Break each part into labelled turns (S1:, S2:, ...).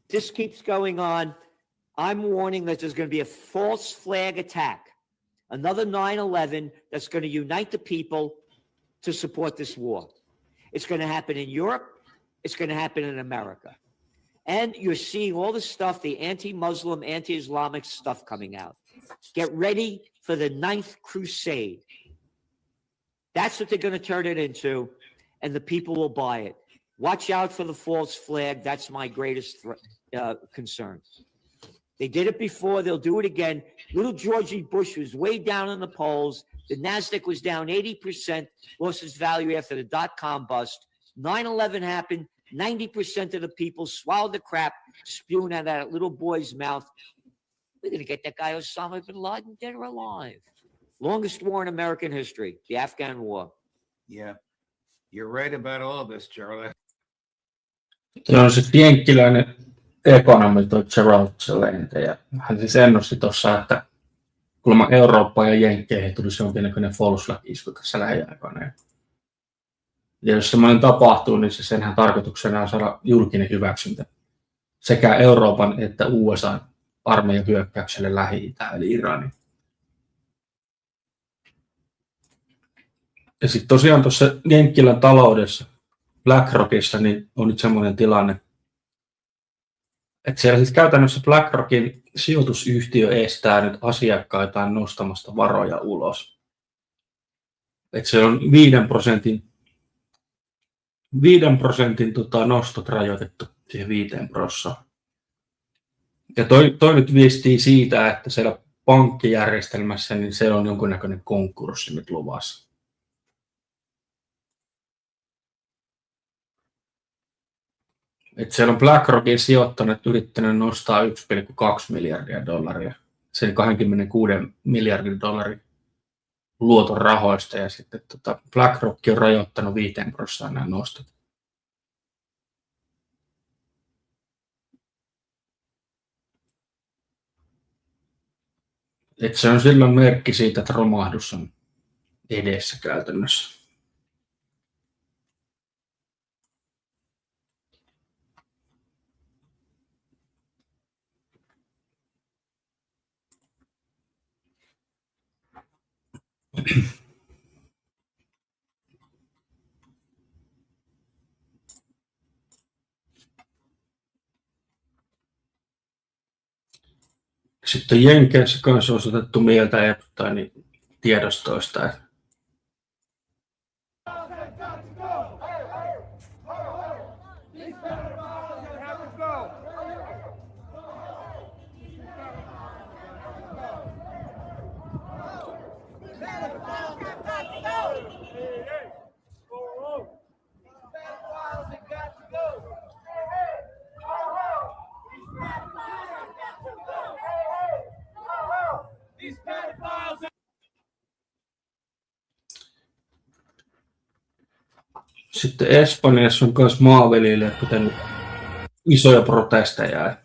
S1: This keeps going on. I'm warning that there's going to be a false flag attack, another 9/11 that's going to unite the people to support this war. It's going to happen in Europe. It's going to happen in America. And you're seeing all the stuff, the anti-Muslim, anti-Islamic stuff coming out. Get ready for the 9th crusade. That's what they're going to turn it into, and the people will buy it. Watch out for the false flag. That's my greatest concern. They did it before. They'll do it again. Little Georgie Bush was way down in the polls. The NASDAQ was down 80%, lost its value after the dot-com bust. 9/11 happened. 90% of the people swallowed the crap, spewing out of that little boy's mouth. We're going to get that guy Osama bin Laden dead or alive. Longest war in American history, the Afghan War.
S2: Yeah, you're right about all this, Charlie.
S3: Se on sitten jenkkiläinen ekonomi toi Gerald Celente, ja hän siis ennusti tuossa, että kuulemma Eurooppaan ja Jenkkeihin tulisi jonkinnäköinen false-isku tässä lähiaikoina. Ja jos semmoinen tapahtuu, niin senhän tarkoituksena on saada julkinen hyväksyntä sekä Euroopan että USA armeijan hyökkäykselle Lähi-Itään eli Iraniin. Ja sitten tosiaan tuossa Jenkkilän taloudessa, BlackRockissa, niin on nyt semmoinen tilanne, että siellä siis käytännössä BlackRockin sijoitusyhtiö estää nyt asiakkaitaan nostamasta varoja ulos. Että se on 5% nostot rajoitettu siihen 5%. Ja toi nyt viestii siitä, että siellä pankkijärjestelmässä niin se on jonkunnäköinen konkurssi nyt luvassa. Et siellä on BlackRockin sijoittajat yrittänyt nostaa $1.2 miljardia. Sen 26 miljardin dollarin luoton rahoista, ja sitten BlackRock on rajoittanut 5% nämä nostot. Et se on silloin merkki siitä, että romahdus on edessä käytännössä. Sitten Jenkeissä kanssa on otettu mieltä Epsteinin tiedostoista. Sitten Espanjassa on myös maanviljelijät pitänyt isoja protesteja.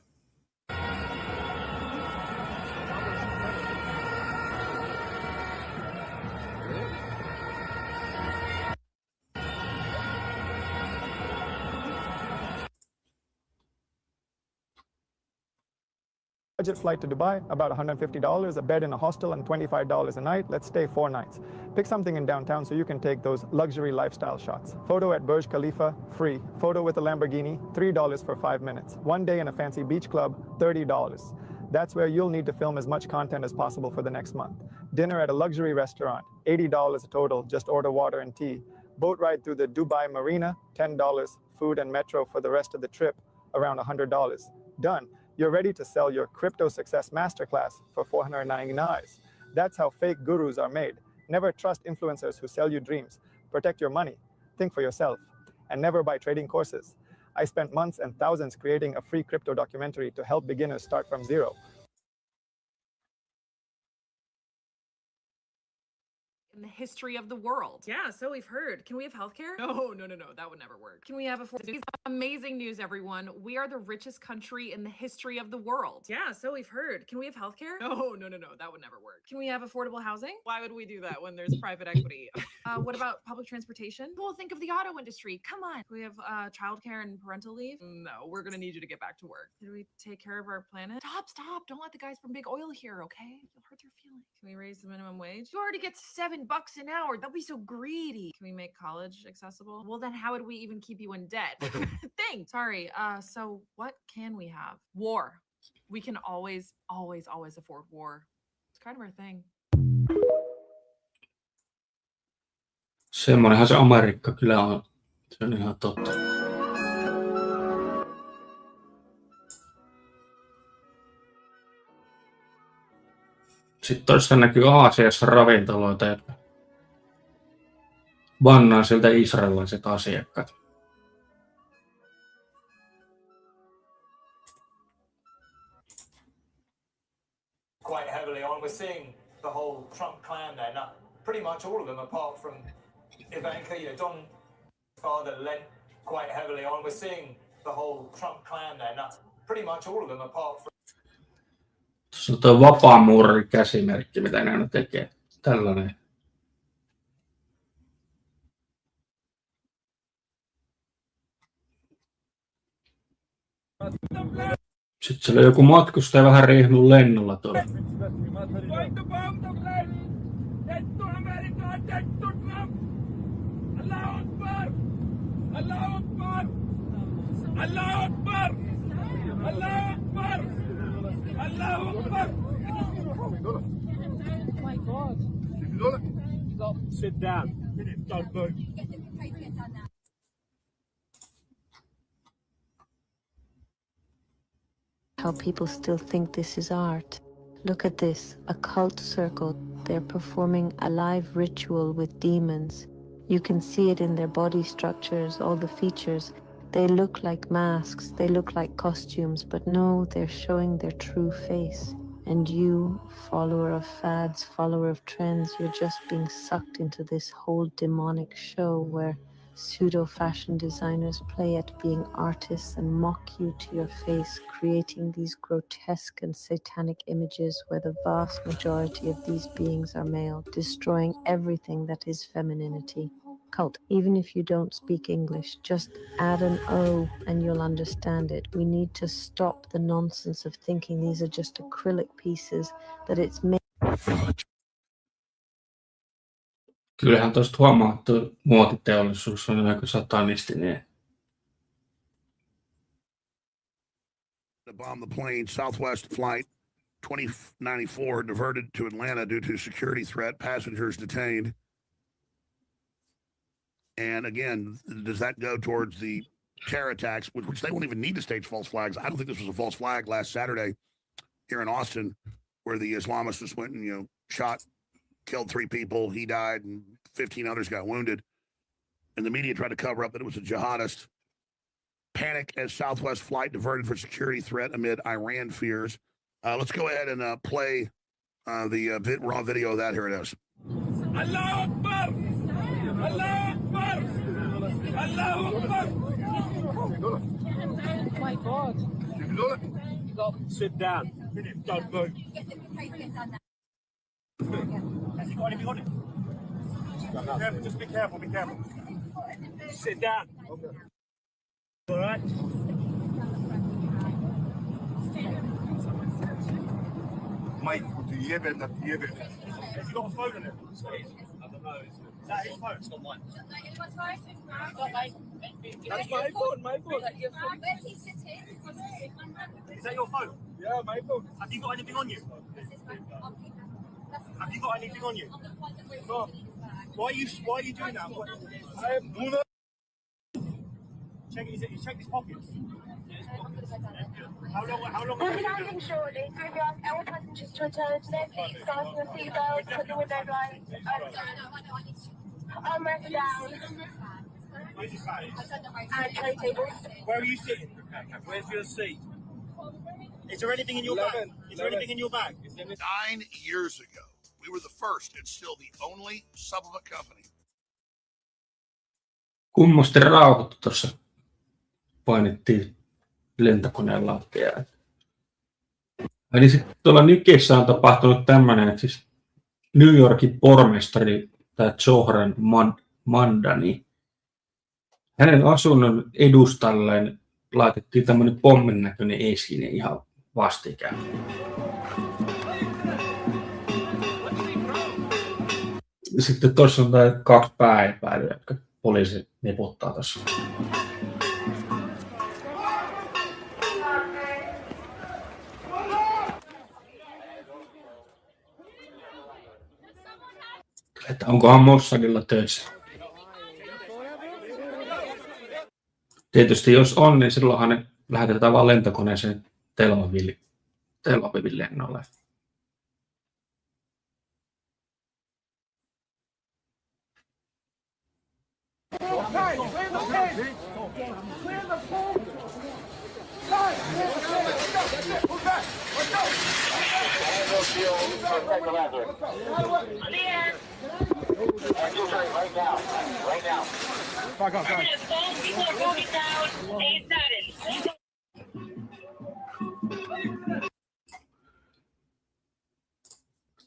S4: Budget flight to Dubai, about $150, a bed in a hostel, and $25 a night. Let's stay 4 nights. Pick something in downtown so you can take those luxury lifestyle shots. Photo at Burj Khalifa, free. Photo with a Lamborghini, $3 for 5 minutes. 1 day in a fancy beach club, $30. That's where you'll need to film as much content as possible for the next month. Dinner at a luxury restaurant, $80 a total, just order water and tea. Boat ride through the Dubai Marina, $10. Food and metro for the rest of the trip, around $100. Done. You're ready to sell your crypto success masterclass for $499. That's how fake gurus are made. Never trust influencers who sell you dreams. Protect your money. Think for yourself. And never buy trading courses. I spent months and thousands creating a free crypto documentary to help beginners start from zero.
S5: in the history of the world. Yeah, so we've heard. Can we have healthcare? No, that would never work. Can we have amazing news, everyone? We are the richest country in the history of the world. Yeah, so we've heard. Can we have healthcare? No, that would never work. Can we have affordable housing? Why would we do that when there's private equity? What about public transportation? Well, think of the auto industry. Come on. Can we have childcare and parental leave? No, we're gonna need you to get back to work. Did we take care of our planet? Stop. Don't let the guys from Big Oil hear, okay? You'll hurt their feelings. Can we raise the minimum wage? You already get $7 an hour. Don't be so greedy. Can we make college accessible? Well, then how would we even keep you in debt? Sorry. So what can we have? War. We can always afford war. It's kind of our thing.
S3: Semmoinenhan se Amerikka kyllä on. Se on ihan totta. Sitten toista näkyy Aasiassa ravintoloita, jotka bannaa sieltä israelilaiset asiakkaat.
S6: Quite heavily on. We're seeing the whole Trump clan there. Now, pretty much all of them, apart from Ivanka, Don father lent quite heavily on. We're seeing the whole Trump clan there. Now, pretty much all of them, apart from.
S3: Tuossa on tuo vapaamuurari käsimerkki, mitä ne tekee. Tällainen. Sitten siellä joku matkustaja vähän riihnut lennolla tuolla.
S6: Sit down. Don't move.
S7: How people still think this is art. Look at this, a cult circle. They're performing a live ritual with demons. You can see it in their body structures, all the features. They look like masks, they look like costumes, but no, they're showing their true face. And you, follower of fads, follower of trends, you're just being sucked into this whole demonic show where pseudo-fashion designers play at being artists and mock you to your face, creating these grotesque and satanic images where the vast majority of these beings are male, destroying everything that is femininity. Cult, even if you don't speak English, just add an O and you'll understand it. We need to stop the nonsense of thinking these are just acrylic pieces, that it's made.
S3: Kyllähän tuosta huomaa, että muotiteollisuus on aika satanistinen.
S8: To bomb the plane, Southwest flight 2094 diverted to Atlanta due to security threat, passengers detained. And again, does that go towards the terror attacks, which they won't even need to stage false flags? I don't think this was a false flag last Saturday here in Austin, where the Islamists just went and, shot, killed 3 people. He died and 15 others got wounded. And the media tried to cover up that it was a jihadist. Panic as Southwest flight diverted for security threat amid Iran fears. Let's go ahead and play the raw video of that. Here it is.
S6: Allah Akbar! Allah Akbar! Allah Akbar!
S9: Oh my God.
S6: Sit down. Don't move. Has he got anything on him? Careful, just be careful, be careful. Sit down. Okay. All right? Mate, has he got a phone in it? I don't know. Is that his phone? It's not mine. That's my phone, my phone.
S9: Where's he sitting?
S6: Is that your phone?
S9: Yeah, my phone.
S6: Have you got anything on you? Have you got anything on you?
S9: No.
S6: Why are you doing that?
S9: I am doing it.
S6: Check his pockets. How long have you been doing it?
S9: Shortly, so if you ask our passengers to return to their seats, fasten your seatbelts, put the window blinds, armrest down,
S6: Where's your bag?
S9: and tray tables.
S6: Where are you sitting? Where's your seat? Is there anything in your bag? Is there anything in your bag?
S8: 9 years ago, We were the first and still the only supplement company.
S3: Kummosti rauhoittu tuossa painettiin lentokoneen lattiaa. Eli sitten tuolla Nykissä on tapahtunut tämmöinen, että siis New Yorkin pormestari, tämä Zohran Mandani, hänen asunnon edustalleen laitettiin tämmöinen pommin näköinen esine ihan vastikään. Sitten tuossa on 2 pääepäilyä, jotka poliisi niputtaa tuossa. Että onkohan Mossadilla töissä. Tietysti jos on, niin silloinhan ne lähetetään vaan lentokoneeseen Tel Avivin lennolle.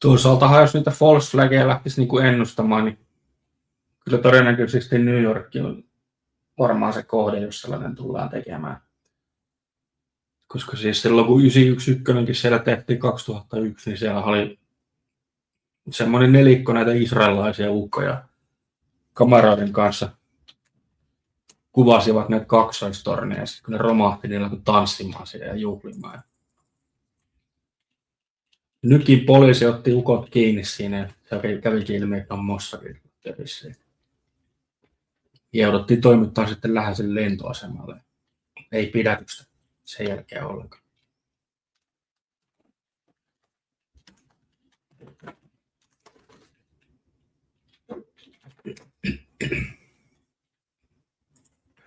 S3: Toisaaltahan jos niitä false flaggeja lähtisi niin kuin ennustamaan, niin kyllä todennäköisesti New York on varmaan se kohde, jos sellainen tullaan tekemään. Koska siis silloin kun 911 siellä tehtiin 2001, niin siellä oli semmoinen nelikko näitä israelilaisia ukkoja kameroiden kanssa kuvasivat näitä kaksoistorneja, ja sitten kun ne romahti, niillä kun tanssimaan siellä ja juhlimaan. Nytkin poliisi otti ukot kiinni siinä, ja se kävikin ilmi, että on Mossadilla töissä. Ja jouduttiin toimittaa sitten läheisen lentoasemalle. Ei pidätystä sen jälkeen ollenkaan.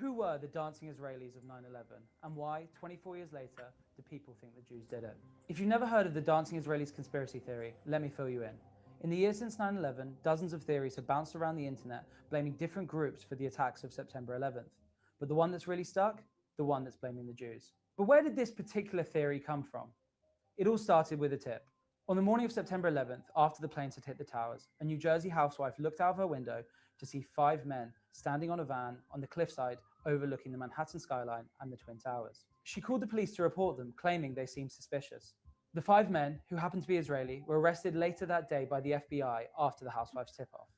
S10: Who were the dancing Israelis of 9/11, and why, 24 years later, do people think the Jews did it? If you've never heard of the dancing Israelis conspiracy theory, let me fill you in. In the years since 9/11, dozens of theories have bounced around the internet, blaming different groups for the attacks of September 11th. But the one that's really stuck? The one that's blaming the Jews. But where did this particular theory come from? It all started with a tip. On the morning of September 11th, after the planes had hit the towers, a New Jersey housewife looked out of her window to see 5 men standing on a van on the cliffside overlooking the Manhattan skyline and the Twin Towers. She called the police to report them, claiming they seemed suspicious. The 5 men, who happened to be Israeli, were arrested later that day by the FBI after the housewife's tip-off.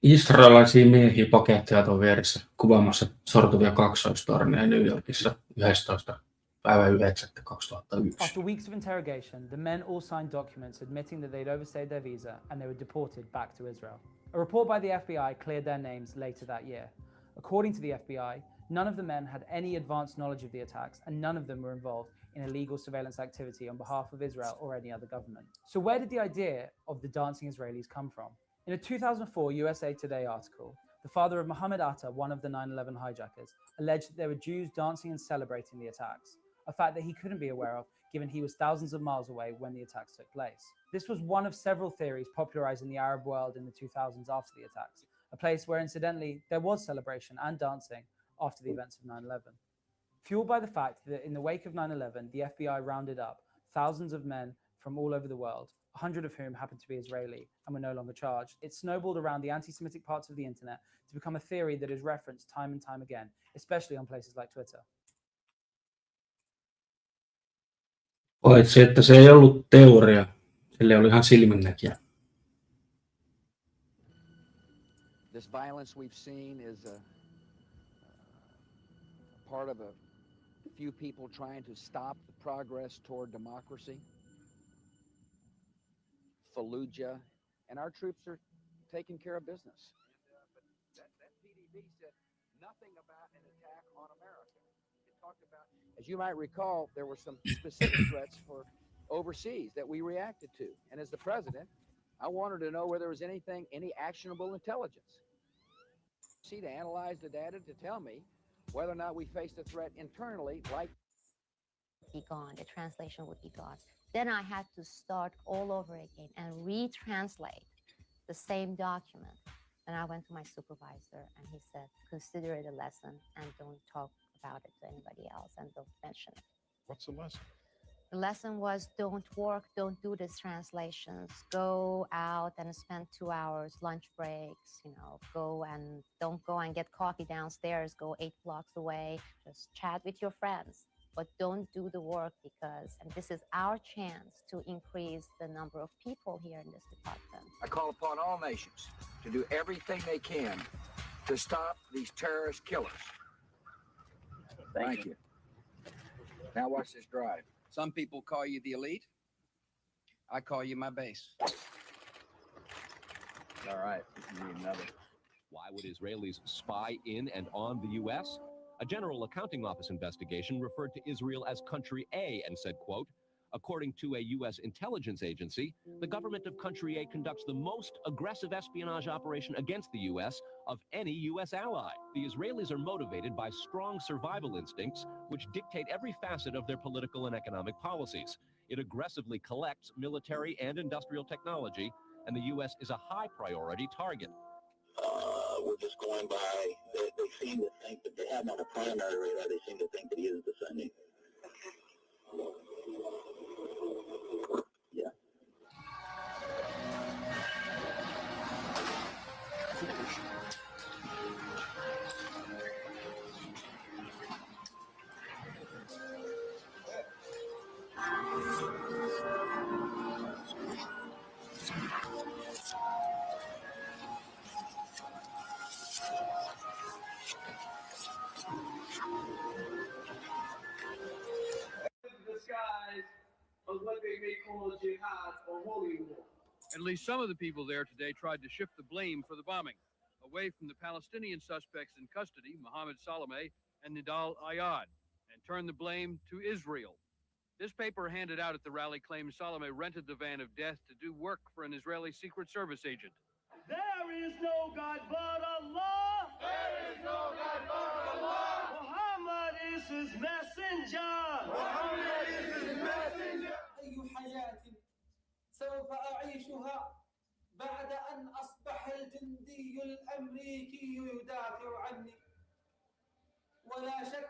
S3: Israelilaisia miehiä paketteja tuon vieressä kuvaamassa sortuvia kaksoistorneja New Yorkissa 11.9.2001.
S10: After weeks of interrogation, the men all signed documents admitting that they'd overstayed their visa and they were deported back to Israel. A report by the FBI cleared their names later that year. According to the FBI, none of the men had any advanced knowledge of the attacks and none of them were involved in illegal surveillance activity on behalf of Israel or any other government. So where did the idea of the dancing Israelis come from? In a 2004 USA Today article, the father of Mohammed Atta, one of the 9/11 hijackers, alleged that there were Jews dancing and celebrating the attacks, a fact that he couldn't be aware of given he was thousands of miles away when the attacks took place. This was one of several theories popularized in the Arab world in the 2000s after the attacks, a place where incidentally there was celebration and dancing after the events of 9/11. Fueled by the fact that in the wake of 9/11, the FBI rounded up thousands of men from all over the world, 100 of whom happened to be Israeli and were no longer charged, it snowballed around the anti-Semitic parts of the internet to become a theory that is referenced time and time again, especially on places like Twitter.
S3: Paitsi, että se ei ollut teoria, sille oli ihan silminnäkijä.
S11: This violence we've seen is a part of a few people trying to stop the progress toward democracy. Fallujah, and our troops are taking care of business. But that PDB said nothing about an attack on America. It talked about, as you might recall, there were some specific threats for overseas that we reacted to. And as the president, I wanted to know whether there was any actionable intelligence. See, to analyze the data to tell me whether or not we faced a threat internally like
S9: be gone. The translation would be gone. Then I had to start all over again and retranslate the same document. And I went to my supervisor and he said, consider it a lesson and don't talk about it to anybody else and don't mention it.
S12: What's the lesson?
S9: The lesson was don't work, don't do these translations. Go out and spend 2 hours, lunch breaks, don't go and get coffee downstairs, go 8 blocks away, just chat with your friends. But don't do the work and this is our chance to increase the number of people here in this department.
S11: I call upon all nations to do everything they can to stop these terrorist killers. Thank you. Now watch this drive. Some people call you the elite. I call you my base. All right, we need another.
S13: Why would Israelis spy in and on the U.S.? A General Accounting Office investigation referred to Israel as Country A and said, quote, according to a U.S. intelligence agency, the government of Country A conducts the most aggressive espionage operation against the U.S. of any U.S. ally. The Israelis are motivated by strong survival instincts, which dictate every facet of their political and economic policies. It aggressively collects military and industrial technology, and the U.S. is a high priority target.
S14: We're just going by, they seem to think that they have on a primary radar, they seem to think that he is descending. Yeah.
S15: Of what they may call jihad or holy war.
S16: At least some of the people there today tried to shift the blame for the bombing away from the Palestinian suspects in custody, Mohammed Salameh and Nidal Ayad, and turn the blame to Israel. This paper handed out at the rally claims Salameh rented the van of death to do work for an Israeli Secret Service agent.
S15: There is no God but Allah. There is no God but Allah. Muhammad is his messenger. Muhammad is his messenger.
S17: أي حياة سوف أعيشها بعد أن أصبح الجندي الأمريكي يدافع عني ولا شك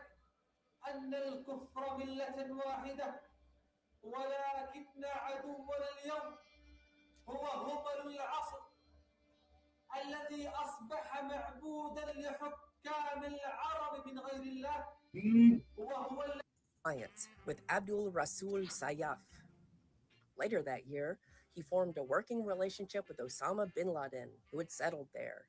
S17: أن الكفر ملة واحدة ولكن عدونا اليوم هو هبل العصر الذي أصبح معبودا لحكام العرب من غير الله وهو
S18: alliance with Abdul Rasul Sayyaf. Later that year, he formed a working relationship with Osama bin Laden, who had settled there.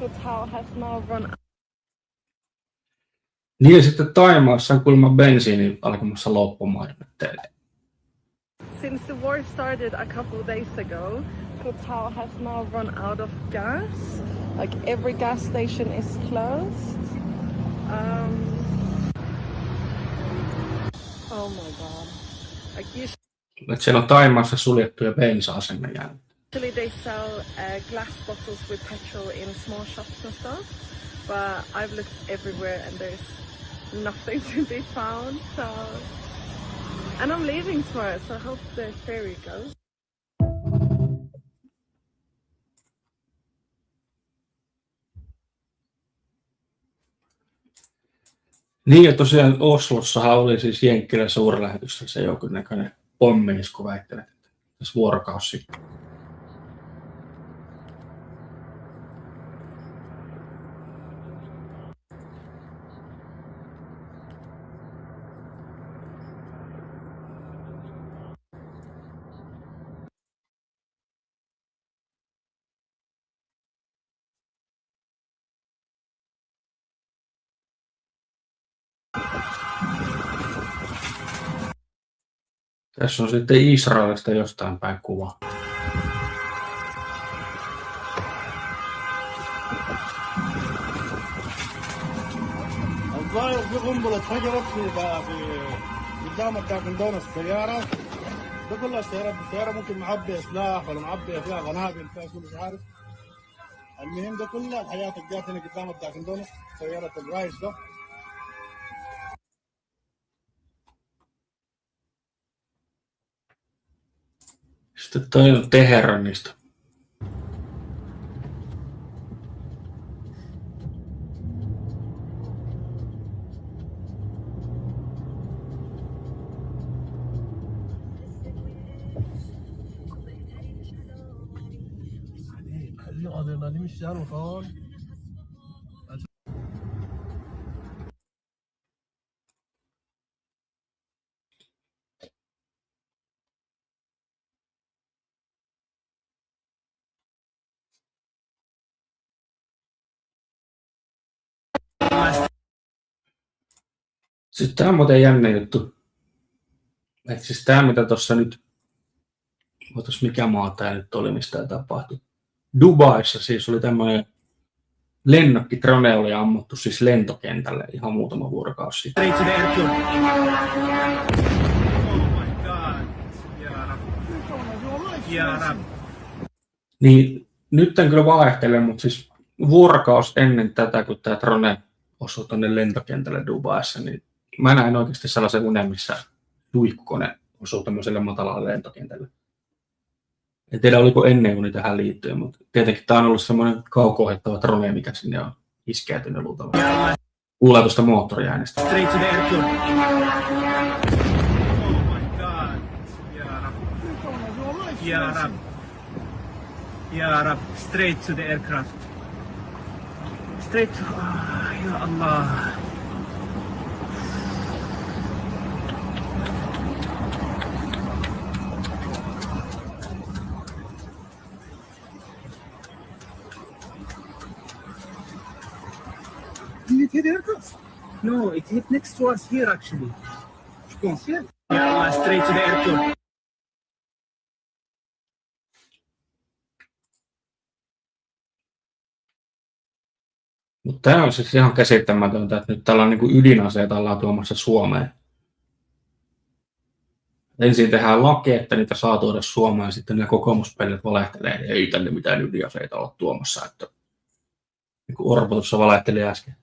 S19: Total has now run.
S3: Niin ja sitten Thaimaassa on kuulemma bensiini alkamassa loppumaan teille.
S19: Since the war started a couple of days ago, Total has now run out of gas. Like every gas station is closed. Oh my god. Like
S3: Siellä on Thaimaassa suljettuja bensa-asemia jäänyt.
S19: usually they sell glass bottles with petrol in small shops and stuff, but I've looked everywhere and there's nothing to be found. And I'm leaving tomorrow, so I hope the ferry goes.
S3: Niin ja tosiaan Oslossahan oli siis Jenkkilän suurlähetystössä jonkinnäköinen pommi-isku väittelet, että tässä vuorokausi sitten. Tässä on sitten Israelista jostain päin kuva.
S15: الظاهر في قنبلة فجرت في
S12: قدامك كان دون السيارة ده كل السيارة ممكن معبية سلاح ولا معبية فيها قنابل فيها شو مش عارف. المهم ده كل الحياة الجات هنا قدامك كان دون سيارة الرايس ده.
S3: Sitten toi on Teheranista.
S12: خليه ادرينالين مش يعني خال.
S3: Sitten tää on muuten jännä juttu. Et siis tää mitä tossa nyt, otas mikä maa tää nyt oli, mistä tää tapahtui. Dubaissa siis oli tämmönen lennokki, drone oli ammuttu siis lentokentälle ihan muutama vuorokausi sitten. Niin nyt en kyllä valehtele, mutta siis vuorokaus ennen tätä, kun tää drone osui tonne lentokentälle Dubaissa, niin mä näin oikeasti sellaisen unen, missä suihkukone osui tämmöiselle matalalle lentokentälle. En tiedä, oliko ennen uni tähän liittyen, mutta tietenkin tää on ollut semmoinen kauko-ohjattava drone, mikä sinne on iskeytynyt luultavasti. Kuulee tuosta moottoriäänestä.
S15: Ya Rab, straight to the aircraft. Straight to... Ya Allah. Did it hit the aircraft? No, it hit next to us here actually. Ya Allah, straight to the airport.
S3: Mutta tämä on siis ihan käsittämätöntä, että nyt tällainen niin ydinaseita ollaan tuomassa Suomeen. Ensin tehdään laki, että niitä saa tuoda Suomeen, ja sitten ne kokoomuspellit valehtelee, että ei tänne mitään ydinaseita olla tuomassa. Että, niin kuin Orpo tuossa valehteli äsken.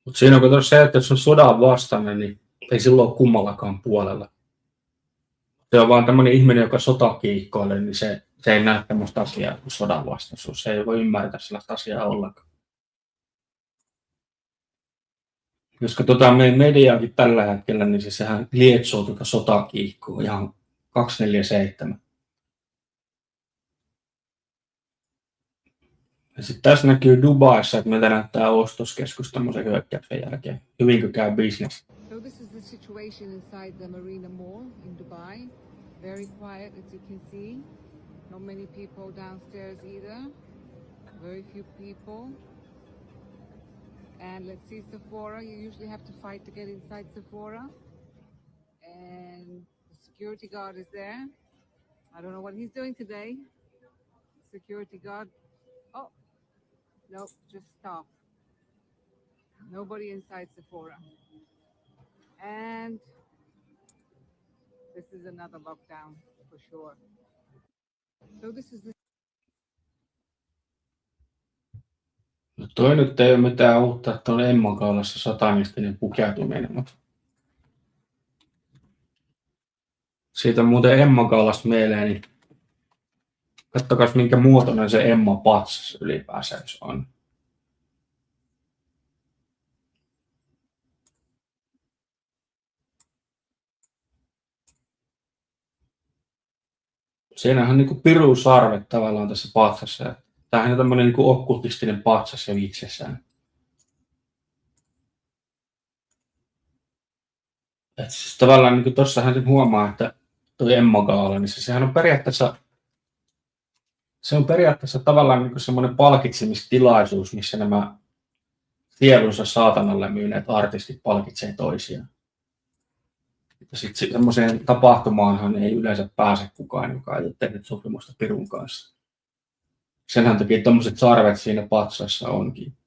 S3: Mutta siinä on se, että jos on sodan vastainen, niin ei silloin ole kummallakaan puolella. Se on vaan tämmöinen ihminen, joka sotakiihkoilee, niin se ei näe tämmöistä asiaa kuin sodan vastaisuus. Se ei voi ymmärtää sellaista asiaa ollenkaan. Koska meidän mediakin tällä hetkellä, niin sehän lietsoo tuota sotakiihkoa ihan 247. Ja sitten tässä näkyy Dubaissa, että meiltä näyttää ostoskeskus tämmöisen hyökkäyksen jälkeen. Hyvinkö käy business?
S20: So this is the situation inside the Marina Mall in Dubai. Very quiet, as you can see. Not many people downstairs either. Very few people. And let's see Sephora. You usually have to fight to get inside Sephora. And the security guard is there. I don't know what he's doing today. Security guard. Oh, nope, just stop. Nobody inside Sephora. And this is another lockdown for sure. So this is the
S3: No toi nyt ei ole mitään uutta, että on Emman kaulassa satanistinen pukeutuminen, mutta siitä on muuten Emman kaulasta mieleen, niin katsokaa minkä muotoinen se Emma patsas ylipäänsä on. Siinähän on niinku pirusarvet tavallaan tässä patsassa. Tämähän on tämmöinen niinku okkultistinen patsas ja itsessään. Et siis tavallaan niinku tossahan huomaa, että tuo Emma-gaala, niin sehän on periaatteessa tavallaan niin kuin semmoinen palkitsemistilaisuus, missä nämä sielunsa saatanalle myyneet artistit palkitsee toisiaan. Ja sitten semmoiseen tapahtumaanhan ei yleensä pääse kukaan, joka ei ole tehnyt sopimusta pirun kanssa. Senhän takia tommoset sarvet siinä patsassa onkin.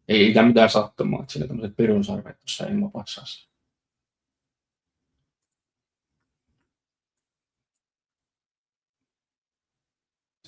S3: Ei ikään mitään sattumaa, että siinä tommoset pirun sarvet tuossa Emma patsassa.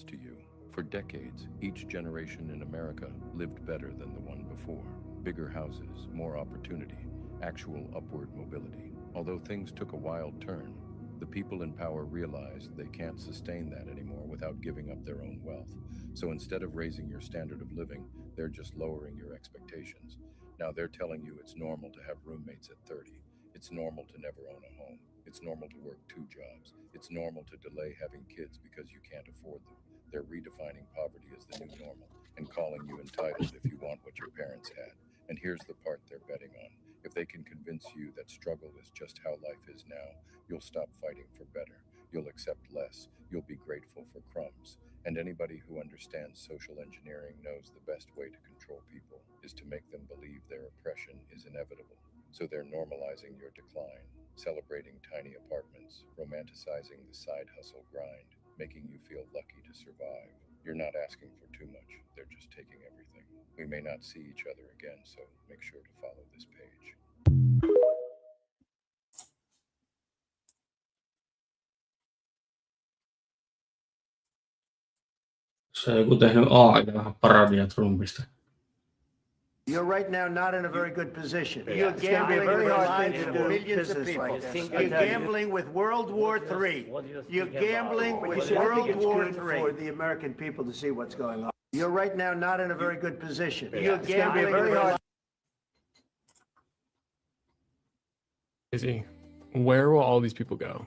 S21: To you. For decades, each generation in America lived better than the one before. Bigger houses, more opportunity, actual upward mobility. Although things took a wild turn, the people in power realized they can't sustain that anymore without giving up their own wealth. So instead of raising your standard of living, they're just lowering your expectations. Now they're telling you it's normal to have roommates at 30. It's normal to never own a home. It's normal to work 2 jobs. It's normal to delay having kids because you can't afford them. They're redefining poverty as the new normal and calling you entitled if you want what your parents had. And here's the part they're betting on. If they can convince you that struggle is just how life is now, you'll stop fighting for better. You'll accept less. You'll be grateful for crumbs. And anybody who understands social engineering knows the best way to control people is to make them believe their oppression is inevitable. So they're normalizing your decline, celebrating tiny apartments, romanticizing the side hustle grind, making you feel lucky to survive. You're not asking for too much. They're just taking everything. We may not see each other again, so make sure to follow this page.
S3: Se on joku tehnyt AI vähän paradia Trumpista.
S22: You're right now not in a very good position.
S23: Yeah.
S22: You're
S23: It's gonna be a
S22: gambling
S23: very
S22: with
S23: hard
S22: the
S23: thing
S22: lives
S23: to
S22: of
S23: do.
S22: millions of
S23: Business
S22: people.
S23: like this.
S22: You're gambling with World War III. You're gambling with World War III. For the American people to see what's going on. You're right now not in a very good position.
S23: Yeah.
S22: You're
S23: It's gonna be a
S22: gambling
S23: very
S22: with
S23: hard.
S24: Crazy. Where will all these people go?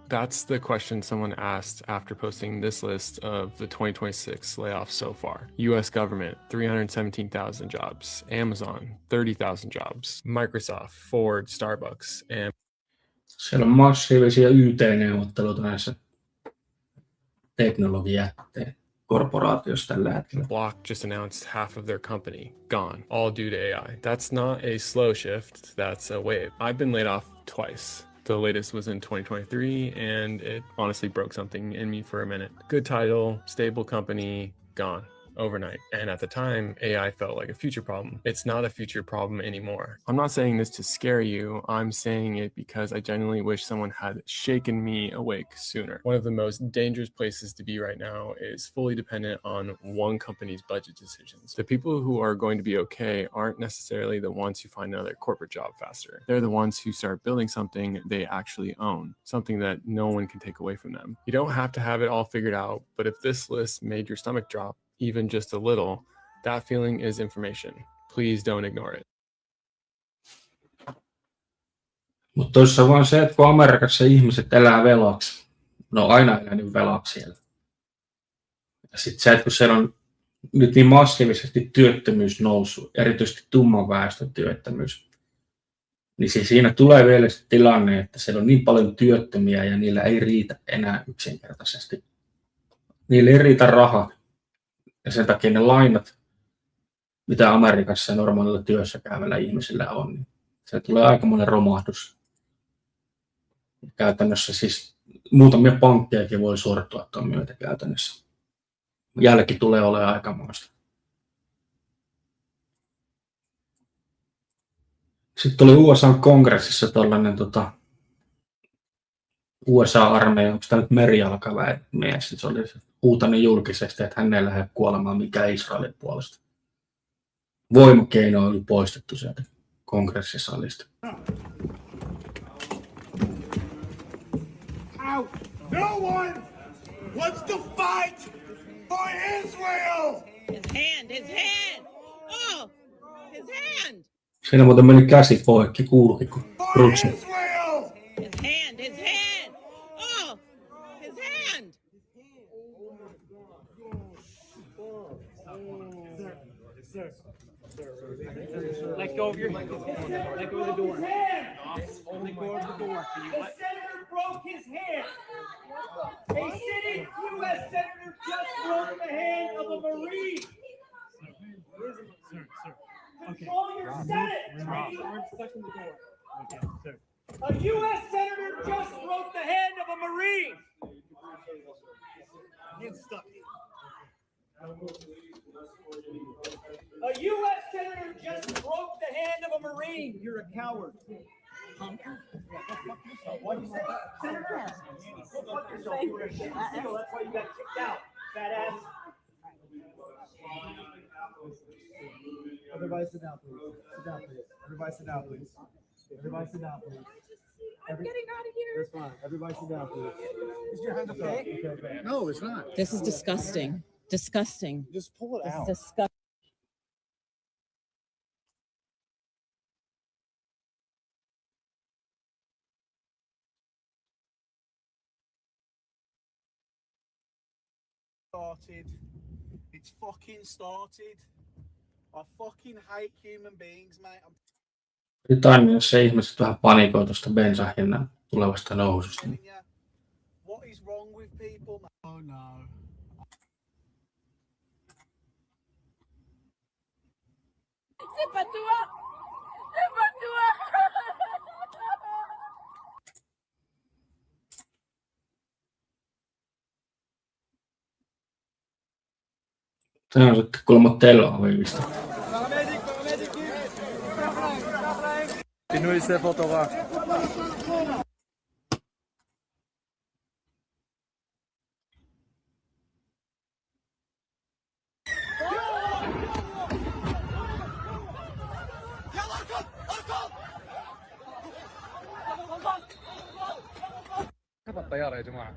S24: That's the question someone asked after posting this list of the 2026 layoffs so far. US government, 317,000 jobs. Amazon, 30,000 jobs. Microsoft, Ford, Starbucks, and
S3: Siellä on massiivisia YT-neuvotteluita näissä teknologiajätteen korporaatioissa tällä hetkellä.
S24: Block just announced half of their company gone, all due to AI. That's not a slow shift, that's a wave. I've been laid off twice. The latest was in 2023, and it honestly broke something in me for a minute. Good title, stable company, gone overnight. And at the time, AI felt like a future problem. It's not a future problem anymore. I'm not saying this to scare you. I'm saying it because I genuinely wish someone had shaken me awake sooner. One of the most dangerous places to be right now is fully dependent on one company's budget decisions. The people who are going to be okay aren't necessarily the ones who find another corporate job faster. They're the ones who start building something they actually own, something that no one can take away from them. You don't have to have it all figured out, but if this list made your stomach drop, even just a little, that feeling is information. Please don't ignore it.
S3: Mutta tuossa on vaan se, että kun Amerikassa ihmiset elää velaksi, ne on aina elänyt velaksi siellä. Ja sitten se, että kun siellä on nyt niin massiivisesti työttömyys noussut, erityisesti tumman väestön työttömyys, niin siinä tulee vielä se tilanne, että siellä on niin paljon työttömiä ja niillä ei riitä enää yksinkertaisesti. Niillä ei riitä rahat. Ja sen takia ne lainat, mitä Amerikassa normaalilla työssä käyvällä ihmisillä on, niin se tulee aikamoinen romahdus. Käytännössä siis muutamia pankkejakin voi sortua tuon myötä käytännössä. Jälki tulee olemaan aikamoista. Sitten oli USA-kongressissa tällainen USA-armeija, onko tämä nyt merijalkaväenmies, se oli huutanut julkisesti, että hän ei lähde kuolemaan mikään Israelin puolesta. Voimakeino oli poistettu sieltä kongressisalista.
S15: No one wants to fight for Israel! His hand! Oh! His hand!
S3: Siinä muuten meni käsi poikki, kuulukin kun rutsi.
S15: His hand! Oh! His hand! Let go of your hand. Let go of the door. Only go of the door. The senator broke broke his hand. A sitting U.S. senator just broke the hand of a Marine.
S1: Sir.
S15: Control your Senate. A U.S. senator just broke the hand of a Marine.
S1: Get stuck.
S15: A U.S. senator just broke the hand of a Marine. You're a coward. What'd you say? Senator? Go fuck yourself. You were a shit seal. That's why you got kicked out, fat ass.
S1: Everybody sit down, please. Sit down, please. Everybody sit down, please. Everybody sit down, please.
S19: I'm getting out of here.
S1: That's fine. Everybody sit down, please. Is your hand okay? Okay. No, it's not.
S2: This is disgusting. Disgusting.
S1: Just pull it
S2: This
S1: out.
S2: is disgusting.
S1: Started. It's fucking started. I fucking hate human beings, mate.
S3: Britanniassa ihmiset vähän panikoi tuosta bensan hinnan tulevasta noususta.
S1: What is wrong with people, mate? Oh no.
S19: C'est pas toi. C'est pas toi.
S3: Tämä on sitten kuulemma Tel-Avivista.
S1: Nous, c'est photographe.
S4: الطيارة يا جماعة.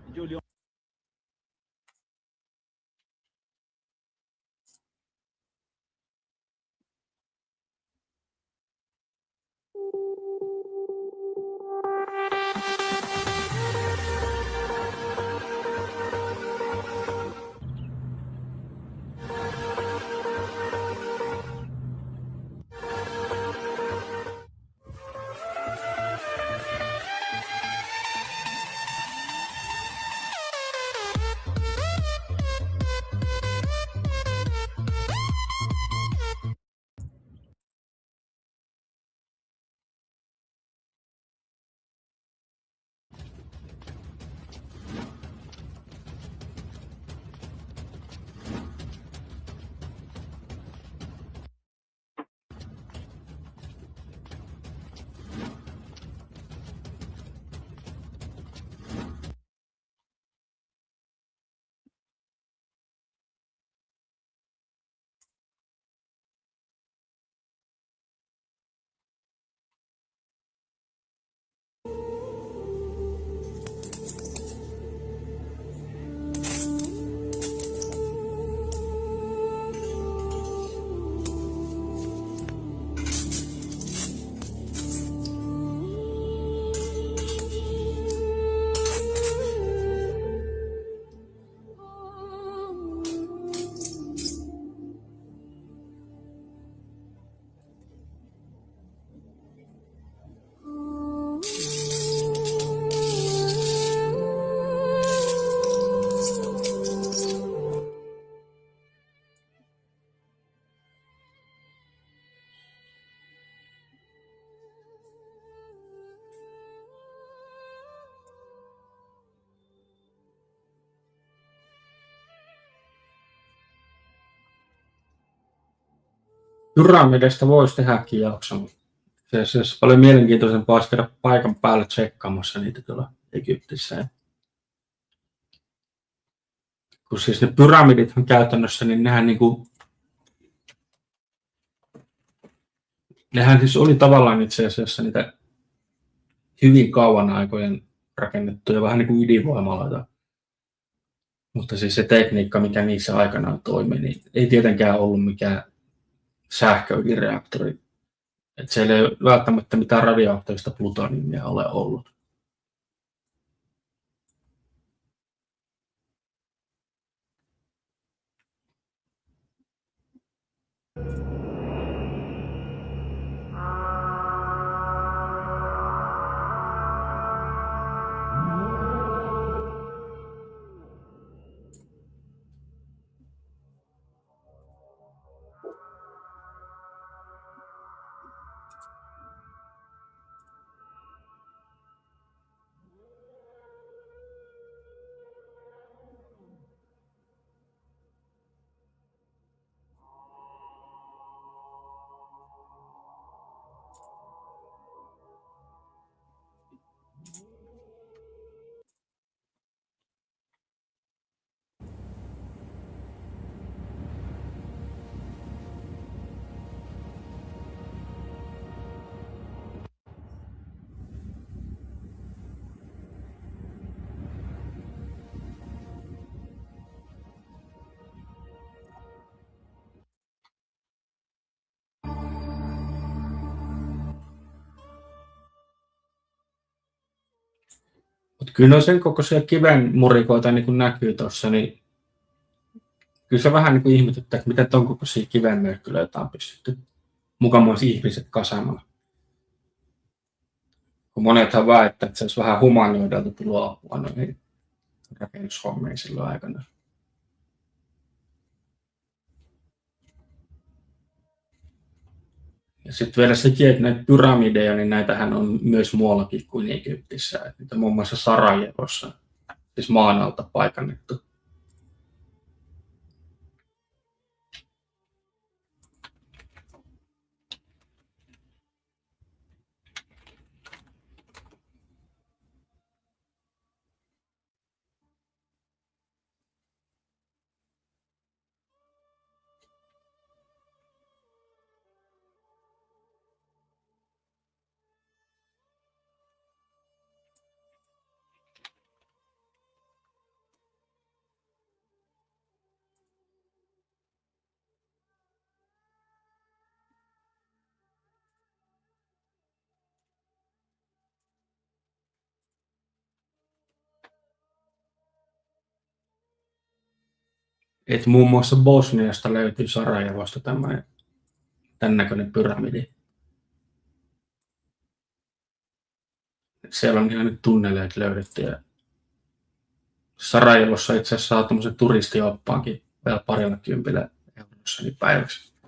S3: Pyramideista voisi tehdäkin jakson. Se olisi paljon mielenkiintoisempaa olisi käydä paikan päällä tsekkaamassa niitä tuolla Egyptissä. Kun siis ne pyramidithan käytännössä, niin nehän siis oli tavallaan itse asiassa niitä hyvin kauan aikojen rakennettuja, vähän niin kuin ydinvoimaloita. Mutta siis se tekniikka, mikä niissä aikanaan toimi, niin ei tietenkään ollut mikään sähköydinreaktori. Että siellä ei välttämättä mitään radioaktiivista plutoniumia ole ollut. Kyllä no sen kokoisia kiven murikoita niin kuin näkyy tuossa, niin kyllä se vähän niin kuin ihmetyttää, että miten ton kokoisia kiven mörkkylöitä on pystytty mukamas ihmiset kasaamaan. Kun monethan väittää, että se olisi vähän humanoidalta tullut apua noihin rakennushommiin silloin aikana. Ja sitten vielä sekin, että näitä pyramideja, niin näitähän on myös muuallakin kuin Egyptissä. Niitä muun muassa Sarajevossa, siis maan alta paikannettu. Et muun muassa Bosniasta löytyy Sarajevosta tämän näköinen pyramidi. Siellä on ihan nyt tunneleet löydetty. Ja Sarajevossa itse asiassa saa tämmöisen turistioppaankin vielä 20 eurossa niin päiväksi.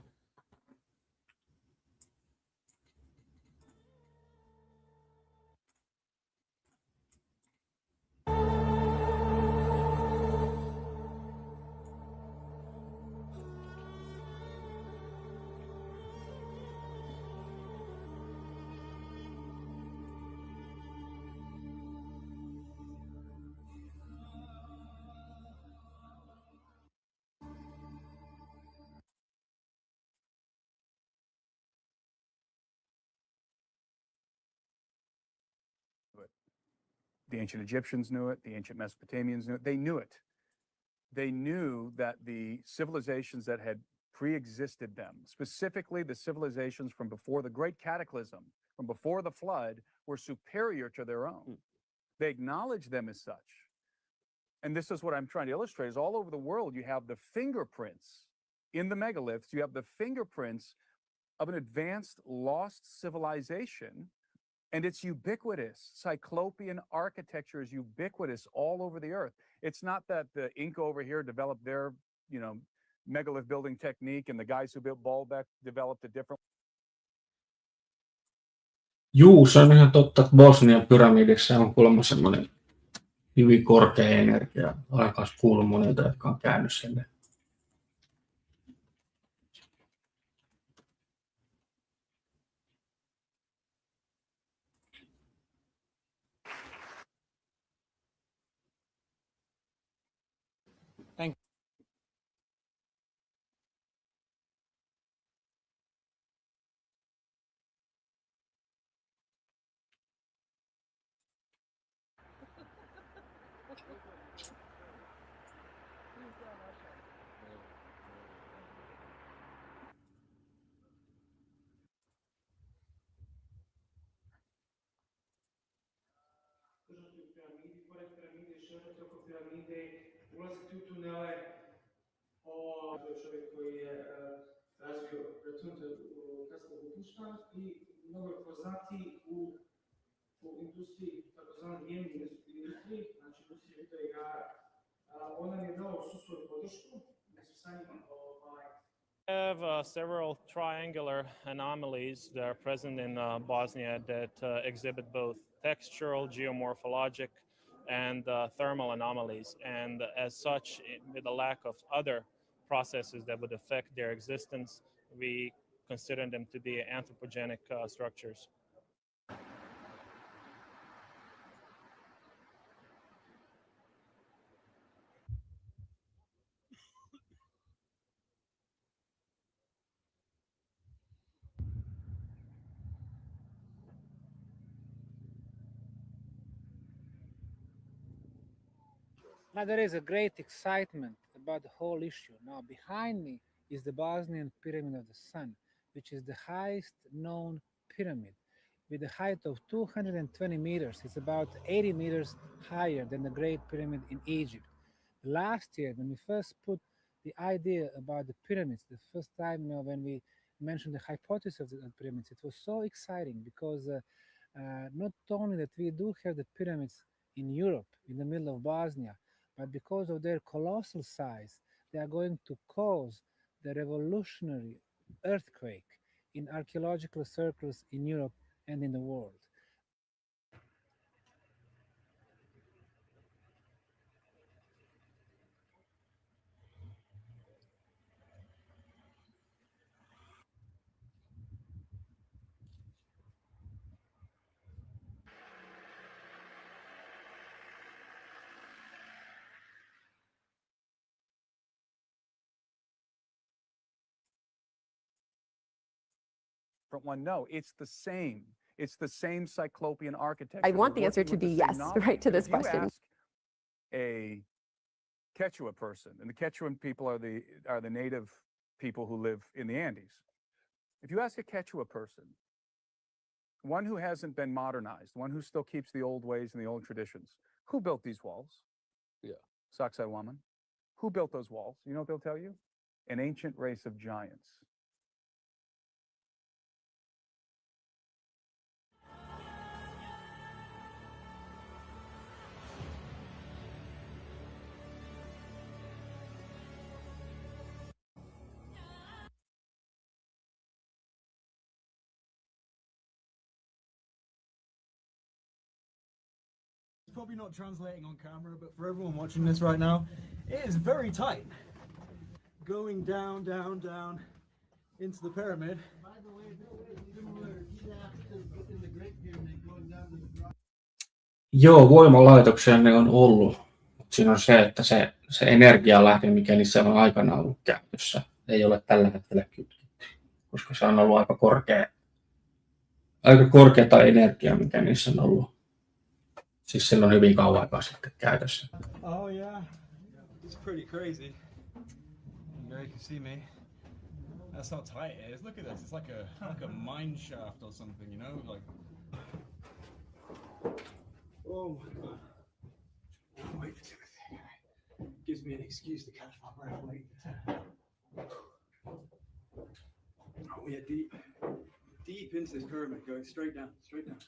S4: The ancient Egyptians knew it. The ancient Mesopotamians knew it. They knew it. They knew that the civilizations that had pre-existed them, specifically the civilizations from before the Great Cataclysm, from before the flood, were superior to their own. They acknowledged them as such. And this is what I'm trying to illustrate, is all over the world you have the fingerprints in the megaliths, you have the fingerprints of an advanced lost civilization. And it's ubiquitous. Cyclopean architecture is ubiquitous all over the earth. It's not that the Inca over here developed their, megalith building technique and the guys who built Baalbek developed a different.
S3: Juu, se on ihan totta, että Bosnian pyramidissa on kuulemma semmoinen hyvin korkea energia. Aikaan kuullut monilta, jotka on käynyt sinne.
S4: Thank
S5: piramidi, pored piramide šetati oko piramide, ulaziti u tunele. To je čovjek koji je razvio računte kasnog upušta i mnogo je poznati u industriji, takozvanoj gaming industriji, znači industriji video igara. On nam je dao svu svoju podršku, mi smo sa njima
S7: have several triangular anomalies that are present in Bosnia that exhibit both textural, geomorphologic, and thermal anomalies. And as such, with the lack of other processes that would affect their existence, we consider them to be anthropogenic structures.
S23: Now there is a great excitement about the whole issue. Now behind me is the Bosnian Pyramid of the Sun, which is the highest known pyramid. with a height of 220 meters. It's about 80 meters higher than the Great Pyramid in Egypt. Last year, when we first put the idea about the pyramids, the first time, when we mentioned the hypothesis of the pyramids, it was so exciting because not only that we do have the pyramids in Europe, in the middle of Bosnia, but because of their colossal size, they are going to cause the revolutionary earthquake in archaeological circles in Europe and in the world.
S4: Different one? No, it's the same. It's the same cyclopean architecture.
S6: I want the
S4: We're
S6: answer
S4: working
S6: to
S4: with
S6: be
S4: the same
S6: yes,
S4: knowledge.
S6: right, to
S4: But
S6: this
S4: if you
S6: question.
S4: ask a Quechua person, and the Quechuan people are the native people who live in the Andes. If you ask a Quechua person, one who hasn't been modernized, one who still keeps the old ways and the old traditions, who built these walls?
S8: Yeah.
S4: Sacsayhuaman. Who built those walls? You know what they'll tell you? An ancient race of giants.
S9: It's probably not translating on camera, but for everyone watching this right now, it is very tight. Going down, down, down into the pyramid. By the way, similar in the Great Pyramid going down to the ground.
S3: Joo, voimalaitoksia ne on ollut. Siinä on se, että se energialähde, mikä niissä on aikanaan ollut käytössä, ei ole tällä hetkellä kytketty, koska se on ollut aika korkeata energiaa, mikä niissä on ollut. Siis silloin hyvin kauan aikaa sitten käytössä.
S9: Oh yeah, it's pretty crazy. You can see me. That's how tight it is. Look at this. It's like a mine shaft or something, you know, like. Oh my god. I'll wait for Timothy. Gives me an excuse to catch my breath late. Oh, we are deep into this pyramid, going straight down, straight down.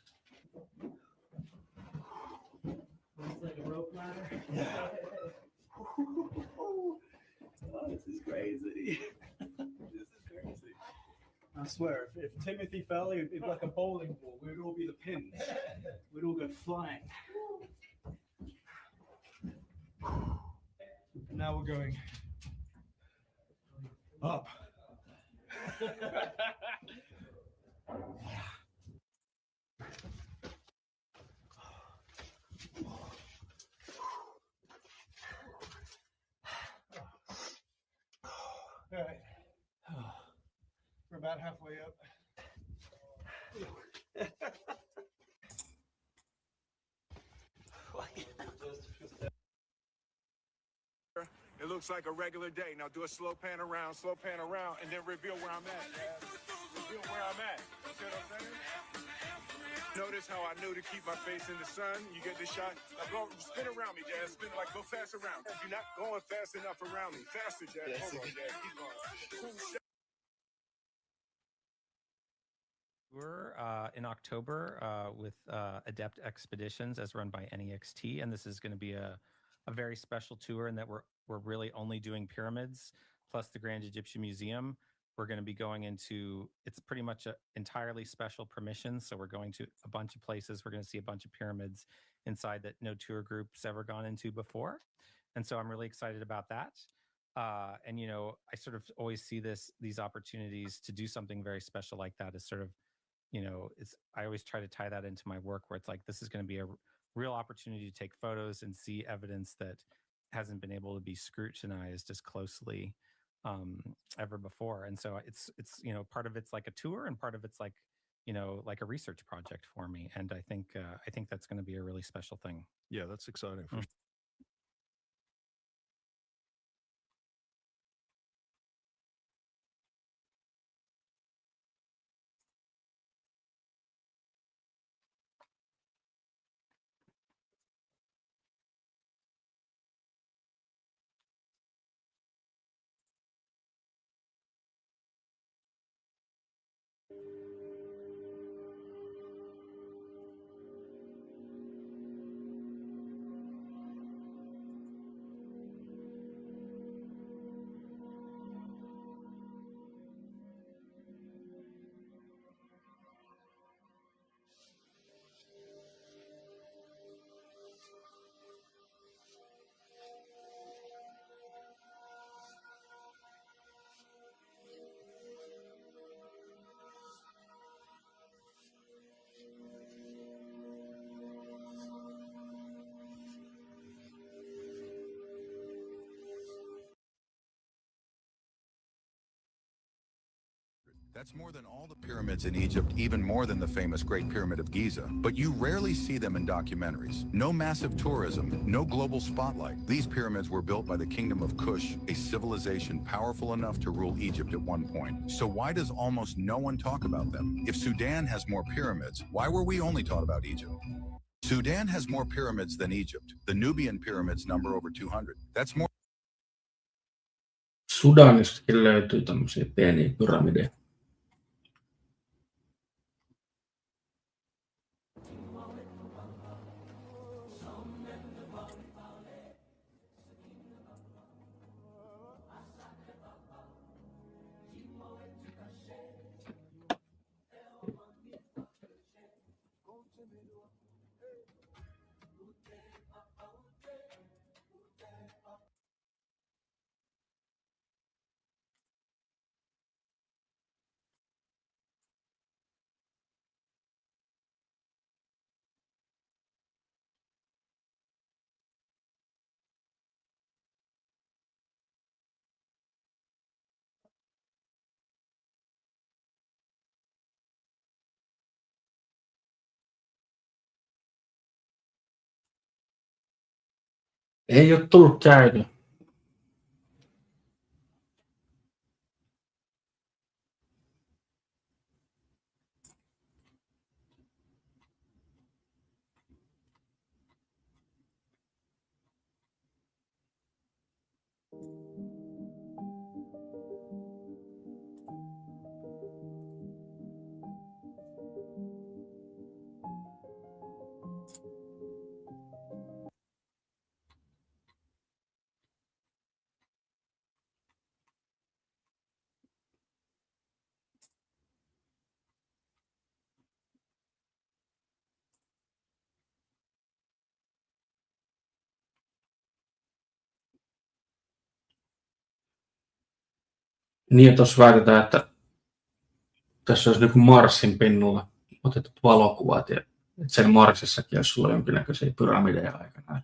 S9: It's like a rope ladder. Yeah. Oh, this is crazy. This is crazy. I swear, if Timothy fell, it'd be like a bowling ball. We'd all be the pins. We'd all go flying. And now we're going up. All right. We're about halfway up.
S10: It looks like a regular day. Now do a slow pan around, and then reveal where I'm at. Reveal where I'm at. You see what I'm saying? Notice how I knew to keep my face in the sun. You get the shot. Now go spin around me, Jazz. Spin like go fast around. You're not going fast enough around me. Faster, Jazz. Hold on, Jazz. Keep going.
S25: We're in October with Adept Expeditions as run by NEXT, and this is going to be a very special tour in that we're really only doing pyramids plus the Grand Egyptian Museum. We're going to be going into, it's pretty much entirely special permissions, so we're going to a bunch of places. We're going to see a bunch of pyramids inside that no tour group's ever gone into before, and so I'm really excited about that. And you know, I sort of always see these opportunities to do something very special like that as sort of, you know, I always try to tie that into my work where it's like, this is going to be a real opportunity to take photos and see evidence that hasn't been able to be scrutinized as closely ever before. And so it's, you know, part of it's like a tour and part of it's like, you know, like a research project for me. And I think that's going to be a really special thing.
S8: Yeah, that's exciting for sure.
S10: That's more than all the pyramids in Egypt, even more than the famous Great Pyramid of Giza. But you rarely see them in documentaries. No massive tourism, no global spotlight. These pyramids were built by the Kingdom of Kush, a civilization powerful enough to rule Egypt at one point. So why does almost no one talk about them? If Sudan has more pyramids, why were we only taught about Egypt? Sudan has more pyramids than Egypt. The Nubian pyramids number over 200. That's more.
S3: Sudanistakin löytyy tämmöisiä pieniä pyramideja. Ei ole tullut käyty. Niin, ja tuossa väitetään, että tässä olisi niin kuin Marsin pinnalla otetut valokuvat, ja että sen Marsissakin olisi ollut jonkinnäköisiä pyramideja aikana.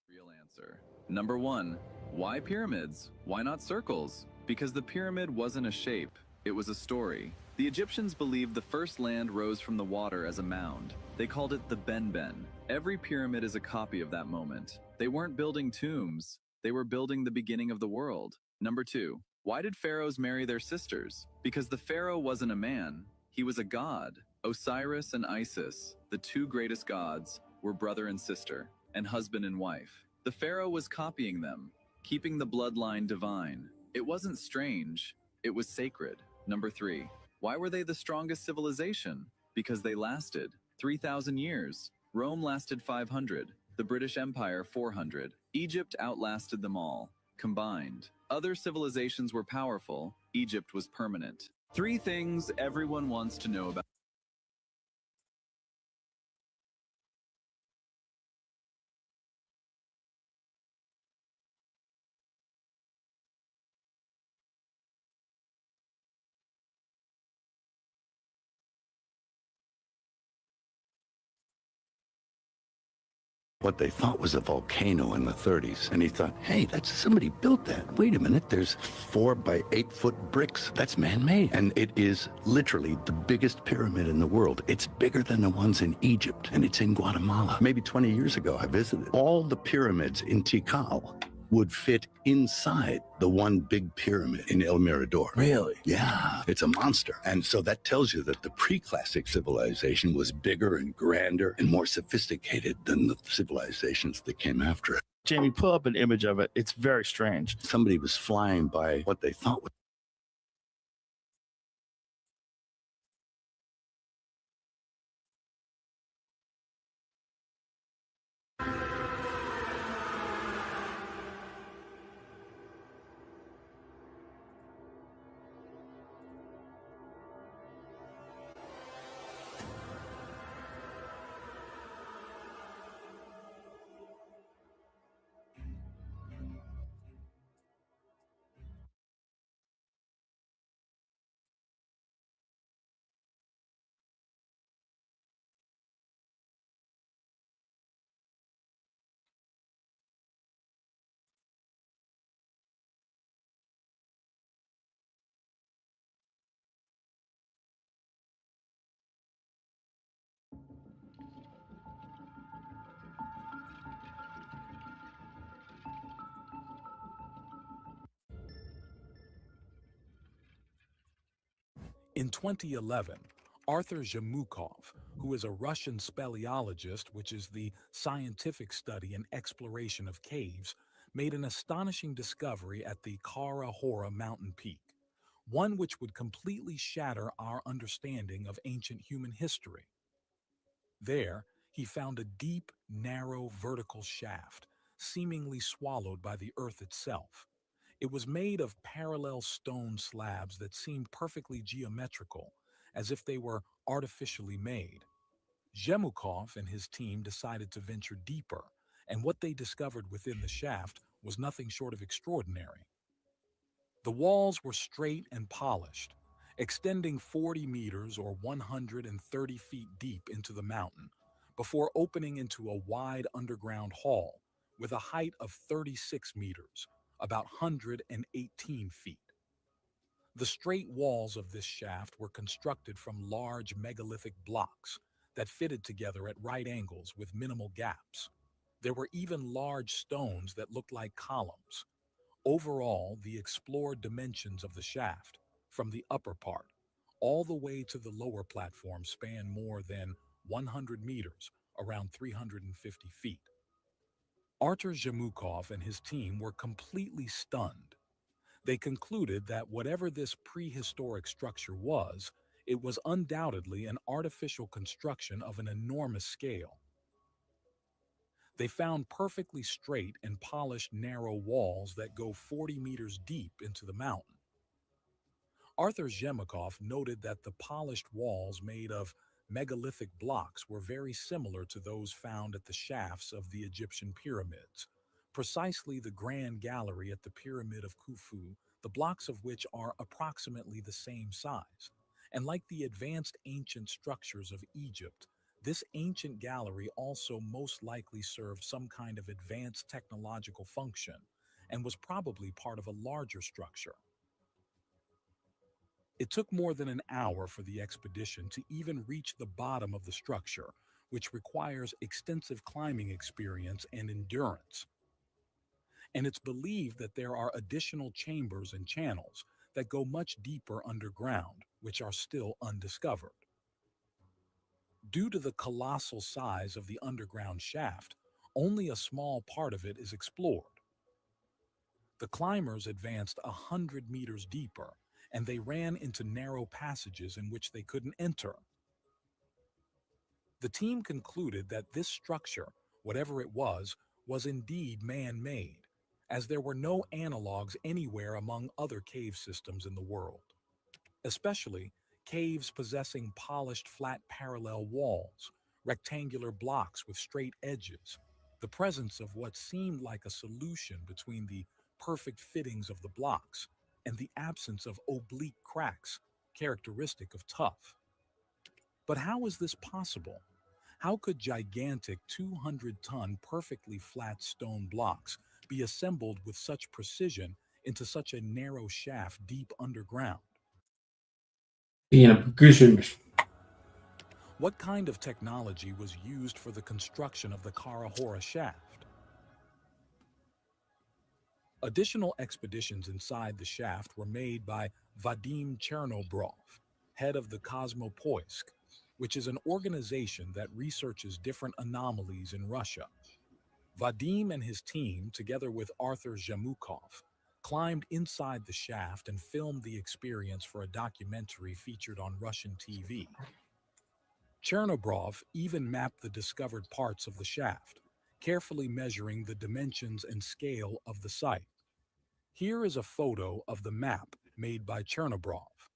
S6: Real answer. Number 1, why pyramids? Why not circles? Because the pyramid wasn't a shape, it was a story. The Egyptians believed the first land rose from the water as a mound. They called it the Ben. Every pyramid is a copy of that moment. They weren't building tombs, they were building the beginning of the world. Number 2, why did pharaohs marry their sisters? Because the pharaoh wasn't a man, he was a god. Osiris and Isis, the two greatest gods, were brother and sister, and husband and wife. The pharaoh was copying them, keeping the bloodline divine. It wasn't strange, it was sacred. Number 3, why were they the strongest civilization? Because they lasted 3,000 years. Rome lasted 500, the British Empire 400. Egypt outlasted them all, combined. Other civilizations were powerful, Egypt was permanent. 3 things everyone wants to know about.
S8: What they thought was a volcano in the 30s. And he thought, hey, that's somebody built that. Wait a minute, there's 4 by 8 foot bricks. That's man-made. And it is literally the biggest pyramid in the world. It's bigger than the ones in Egypt, and it's in Guatemala. Maybe 20 years ago, I visited. All the pyramids in Tikal would fit inside the one big pyramid in El Mirador. Really? Yeah, it's a monster. And so that tells you that the pre-classic civilization was bigger and grander and more sophisticated than the civilizations that came after it.
S11: Jamie, pull up an image of it. It's very strange.
S8: Somebody was flying by what they thought was
S13: In 2011, Arthur Zhemukov, who is a Russian speleologist, which is the scientific study and exploration of caves, made an astonishing discovery at the Kara Hora mountain peak, one which would completely shatter our understanding of ancient human history. There, he found a deep, narrow, vertical shaft, seemingly swallowed by the earth itself. It was made of parallel stone slabs that seemed perfectly geometrical, as if they were artificially made. Zhemukov and his team decided to venture deeper, and what they discovered within the shaft was nothing short of extraordinary. The walls were straight and polished, extending 40 meters or 130 feet deep into the mountain, before opening into a wide underground hall with a height of 36 meters, about 118 feet. The straight walls of this shaft were constructed from large megalithic blocks that fitted together at right angles with minimal gaps. There were even large stones that looked like columns. Overall, the explored dimensions of the shaft, from the upper part all the way to the lower platform, span more than 100 meters, around 350 feet. Artur Zhemukov and his team were completely stunned. They concluded that whatever this prehistoric structure was, it was undoubtedly an artificial construction of an enormous scale. They found perfectly straight and polished narrow walls that go 40 meters deep into the mountain. Arthur Zhemukov noted that the polished walls made of megalithic blocks were very similar to those found at the shafts of the Egyptian pyramids, precisely the Grand Gallery at the Pyramid of Khufu, the blocks of which are approximately the same size. And like the advanced ancient structures of Egypt, this ancient gallery also most likely served some kind of advanced technological function and was probably part of a larger structure. It took more than an hour for the expedition to even reach the bottom of the structure, which requires extensive climbing experience and endurance. And it's believed that there are additional chambers and channels that go much deeper underground, which are still undiscovered. Due to the colossal size of the underground shaft, only a small part of it is explored. The climbers advanced 100 meters deeper, and they ran into narrow passages in which they couldn't enter. The team concluded that this structure, whatever it was indeed man-made, as there were no analogs anywhere among other cave systems in the world, especially caves possessing polished flat parallel walls, rectangular blocks with straight edges, the presence of what seemed like a solution between the perfect fittings of the blocks and the absence of oblique cracks characteristic of tuff. But how is this possible? How could gigantic 200-ton perfectly flat stone blocks be assembled with such precision into such a narrow shaft deep underground?
S3: Siinäpä kysymys.
S13: What kind of technology was used for the construction of the Kara Hora shaft? Additional expeditions inside the shaft were made by Vadim Chernobrov, head of the Kosmopoisk, which is an organization that researches different anomalies in Russia. Vadim and his team, together with Arthur Zhemukov, climbed inside the shaft and filmed the experience for a documentary featured on Russian TV. Chernobrov even mapped the discovered parts of the shaft, carefully measuring the dimensions and scale of the site. Here is a photo of the map made by Chernobrov.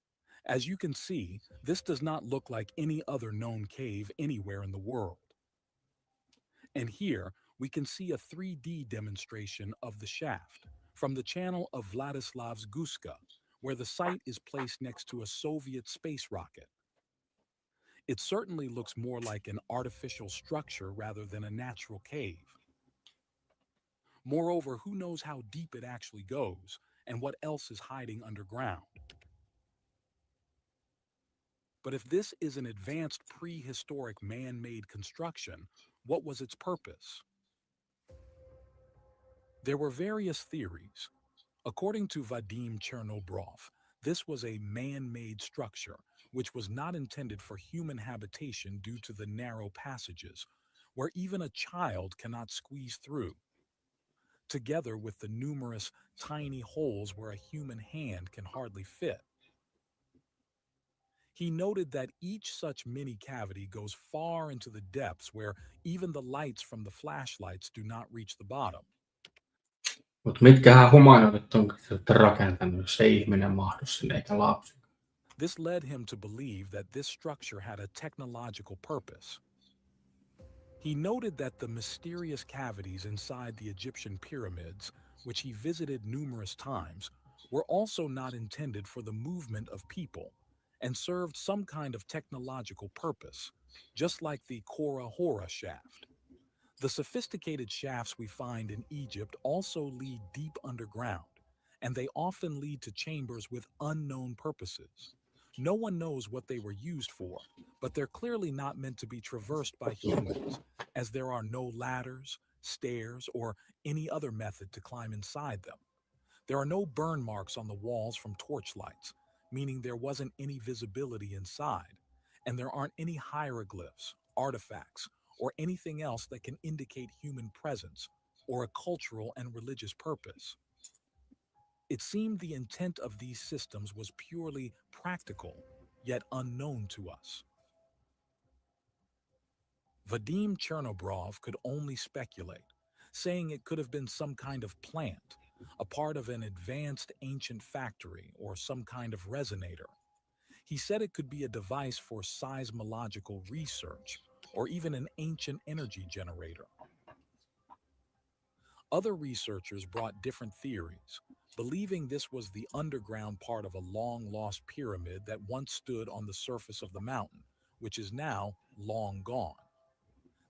S13: As you can see, this does not look like any other known cave anywhere in the world. And here we can see a 3D demonstration of the shaft from the channel of Vladislav's Guska, where the site is placed next to a Soviet space rocket. It certainly looks more like an artificial structure rather than a natural cave. Moreover, who knows how deep it actually goes and what else is hiding underground? But if this is an advanced prehistoric man-made construction, what was its purpose? There were various theories. According to Vadim Chernobrov, this was a man-made structure which was not intended for human habitation due to the narrow passages, where even a child cannot squeeze through, together with the numerous tiny holes where a human hand can hardly fit. He noted that each such mini cavity goes far into the depths where even the lights from the flashlights do not reach the bottom.
S3: Mutta mitkähän humanoidit on sitten rakentanut, jos ei ihminen mahdu sinne eikä lapsi?
S13: This led him to believe that this structure had a technological purpose. He noted that the mysterious cavities inside the Egyptian pyramids, which he visited numerous times, were also not intended for the movement of people and served some kind of technological purpose, just like the Kora Hora shaft. The sophisticated shafts we find in Egypt also lead deep underground, and they often lead to chambers with unknown purposes. No one knows what they were used for, but they're clearly not meant to be traversed by humans, as there are no ladders, stairs, or any other method to climb inside them. There are no burn marks on the walls from torchlights, meaning there wasn't any visibility inside, and there aren't any hieroglyphs, artifacts, or anything else that can indicate human presence or a cultural and religious purpose. It seemed the intent of these systems was purely practical, yet unknown to us. Vadim Chernobrov could only speculate, saying it could have been some kind of plant, a part of an advanced ancient factory or some kind of resonator. He said it could be a device for seismological research or even an ancient energy generator. Other researchers brought different theories, believing this was the underground part of a long-lost pyramid that once stood on the surface of the mountain, which is now long gone.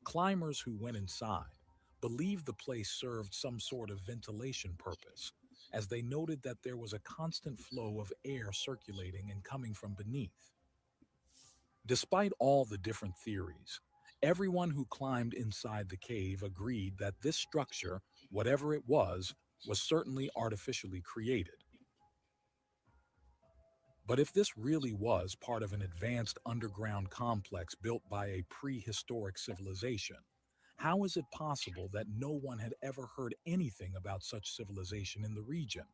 S13: Climbers who went inside believed the place served some sort of ventilation purpose, as they noted that there was a constant flow of air circulating and coming from beneath. Despite all the different theories, everyone who climbed inside the cave agreed that this structure, whatever it was certainly artificially created. But if this really was part of an advanced underground complex built by a prehistoric civilization, how is it possible that no one had ever heard anything about such civilization in the region?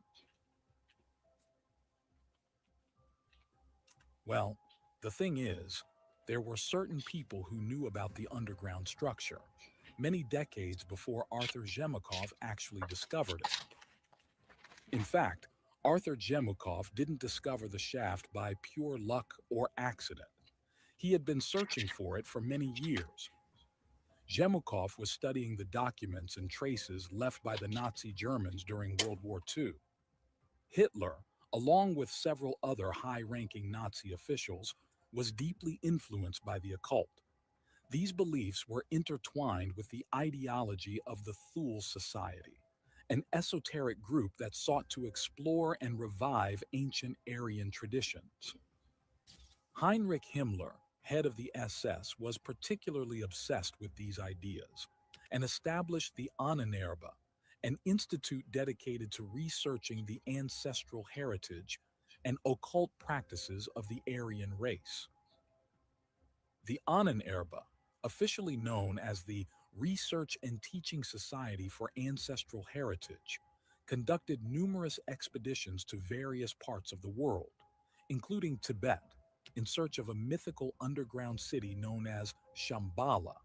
S13: Well, the thing is, there were certain people who knew about the underground structure, many decades before Arthur Zhemikov actually discovered it. In fact, Arthur Zhemikov didn't discover the shaft by pure luck or accident. He had been searching for it for many years. Zhemikov was studying the documents and traces left by the Nazi Germans during World War II. Hitler, along with several other high-ranking Nazi officials, was deeply influenced by the occult. These beliefs were intertwined with the ideology of the Thule Society, an esoteric group that sought to explore and revive ancient Aryan traditions. Heinrich Himmler, head of the SS, was particularly obsessed with these ideas and established the Ahnenerbe, an institute dedicated to researching the ancestral heritage and occult practices of the Aryan race. The Ahnenerbe, officially known as the Research and Teaching Society for Ancestral Heritage, conducted numerous expeditions to various parts of the world, including Tibet, in search of a mythical underground city known as Shambhala.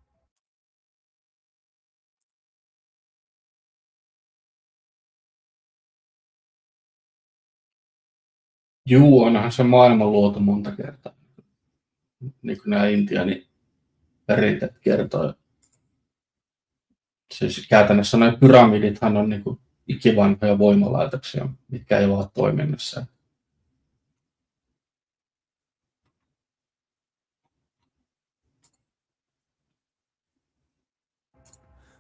S3: Juu, onhan se maailman luotu monta kertaa. Niin kuin nämä Intianin perinteet kertoo. Siis käytännössä nuo pyramidithan on niin kuin ikivanhoja voimalaitoksia, mitkä ei ole toiminnassa.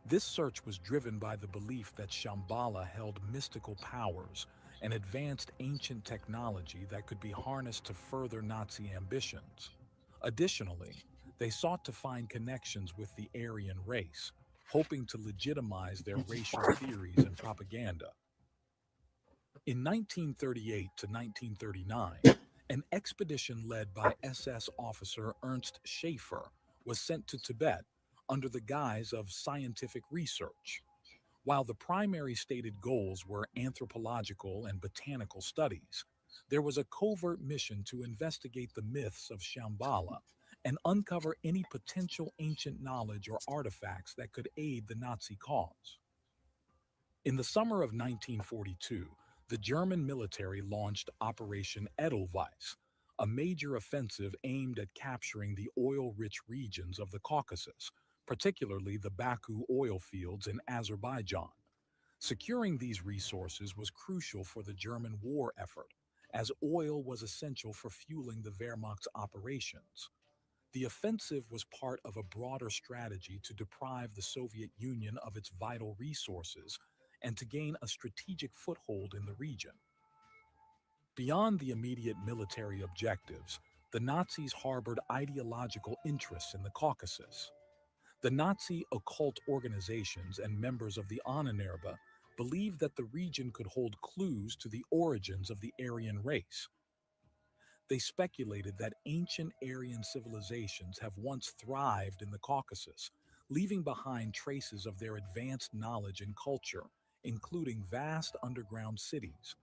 S13: This search was driven by the belief that Shambhala held mystical powers and advanced ancient technology that could be harnessed to further Nazi ambitions. Additionally, they sought to find connections with the Aryan race, hoping to legitimize their racial theories and propaganda. In 1938 to 1939, an expedition led by SS officer Ernst Schaefer was sent to Tibet under the guise of scientific research. While the primary stated goals were anthropological and botanical studies, there was a covert mission to investigate the myths of Shambhala and uncover any potential ancient knowledge or artifacts that could aid the Nazi cause. In the summer of 1942, the German military launched Operation Edelweiss, a major offensive aimed at capturing the oil-rich regions of the Caucasus, particularly the Baku oil fields in Azerbaijan. Securing these resources was crucial for the German war effort, as oil was essential for fueling the Wehrmacht's operations. The offensive was part of a broader strategy to deprive the Soviet Union of its vital resources and to gain a strategic foothold in the region. Beyond the immediate military objectives, the Nazis harbored ideological interests in the Caucasus. The Nazi occult organizations and members of the Ahnenerbe believed that the region could hold clues to the origins of the Aryan race. They speculated that ancient Aryan civilizations have once thrived in the Caucasus, leaving behind traces of their advanced knowledge and culture, including vast underground cities.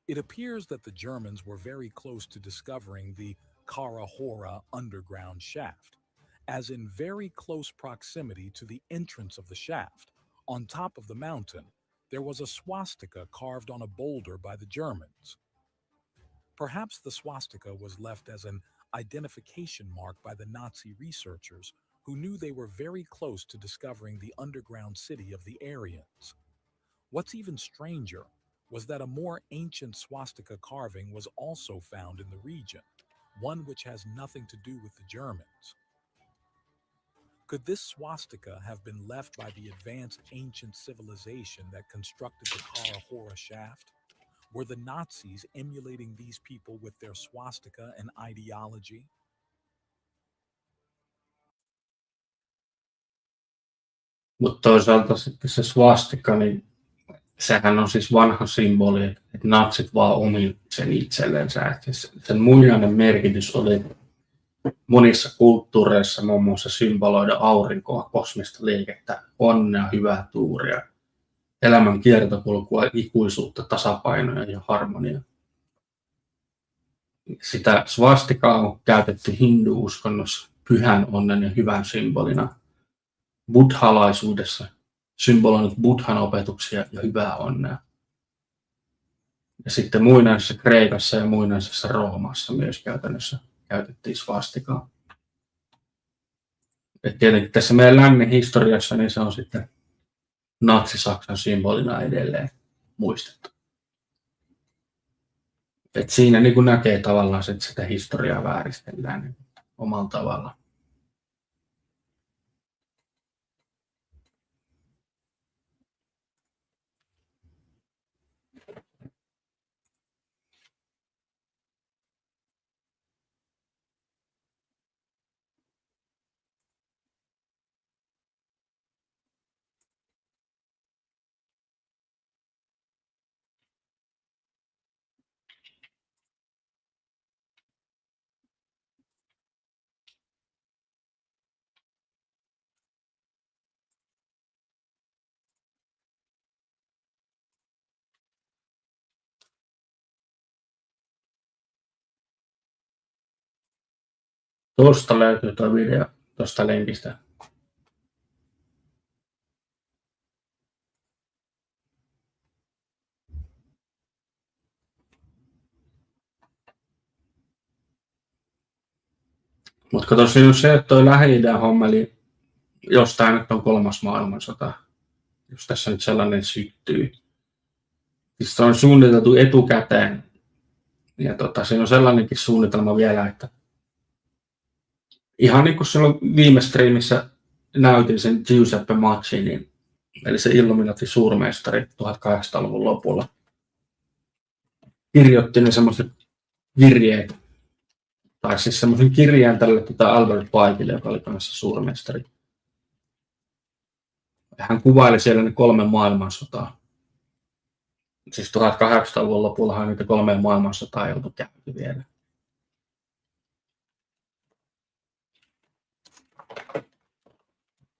S13: It appears that the Germans were very close to discovering the Kara Hora underground shaft, as in very close proximity to the entrance of the shaft, on top of the mountain, there was a swastika carved on a boulder by the Germans. Perhaps the swastika was left as an identification mark by the Nazi researchers who knew they were very close to discovering the underground city of the Aryans. What's even stranger was that a more ancient swastika carving was also found in the region, one which has nothing to do with the Germans. Could this swastika have been left by the advanced ancient civilization that constructed the Kara Hora shaft? Were the Nazis emulating these people with their swastika and ideology?
S3: Mutta toisaalta sitten se swastika, niin sehän on siis vanha symboli, että natsit vaan omi sen itsellensä. Että sen muinainen merkitys oli monissa kulttuureissa muun muassa symboloida aurinkoa, kosmista liikettä, onnea, hyvää tuuria, elämän kiertokulkua, ikuisuutta, tasapainoa ja harmoniaa. Sitä swastikaa on käytetty hindu-uskonnossa pyhän onnen ja hyvän symbolina. Buddhalaisuudessa symboloinut Buddhan opetuksia ja hyvää onnea. Ja sitten muinaisessa Kreikassa ja muinaisessa Roomassa myös käytännössä käytettiin swastikaa. Et tietenkin tässä meidän lännen historiassa niin se on sitten natsi-Saksan symbolina edelleen muistettu. Et siinä niin kuin näkee tavallaan, että sitä historiaa vääristellään niin omalla tavallaan. Tuosta löytyy tuo video tuosta linkistä. Mutta tosiaan se, että toi Lähi-idän homma, eli jos tämä nyt on 3. maailmansota, jos tässä nyt sellainen syttyy, siis se on suunniteltu etukäteen. Ja siinä on sellainenkin suunnitelma vielä, että ihan niin kuin silloin viime striimissä näytin sen Giuseppe Mazzinin, eli se Illuminatin suurmestari 1800-luvun lopulla, kirjoitti ne semmoiset kirjeet, tai siis semmoisen kirjeen tälle Albert Pikeille, joka oli kanssa suurmestari. Hän kuvaili siellä ne 3 maailmansotaa. Siis 1800-luvun lopullahan niitä 3 maailmansotaa ei oltu käyty vielä.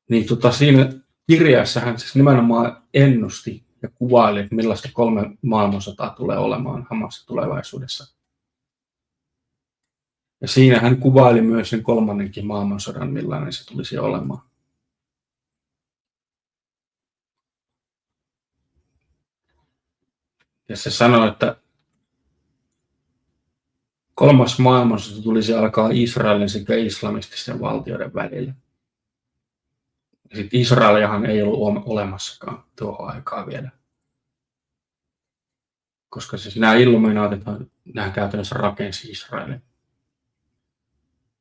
S3: Niin siinä kirjassa hän siis nimenomaan ennusti ja kuvaili, että millaista 3 maailmansotaa tulee olemaan hamassa tulevaisuudessa. Ja siinä hän kuvaili myös sen 3. maailmansodan, millainen se tulisi olemaan. Ja se sanoi, että 3. maailmansota tulisi alkaa Israelin sekä islamististen valtioiden välillä. Ja sitten Israeliahan ei ollut olemassakaan tuohon aikaan vielä. Koska siis nämä Illuminaatit, nämä käytännössä rakensi Israelin.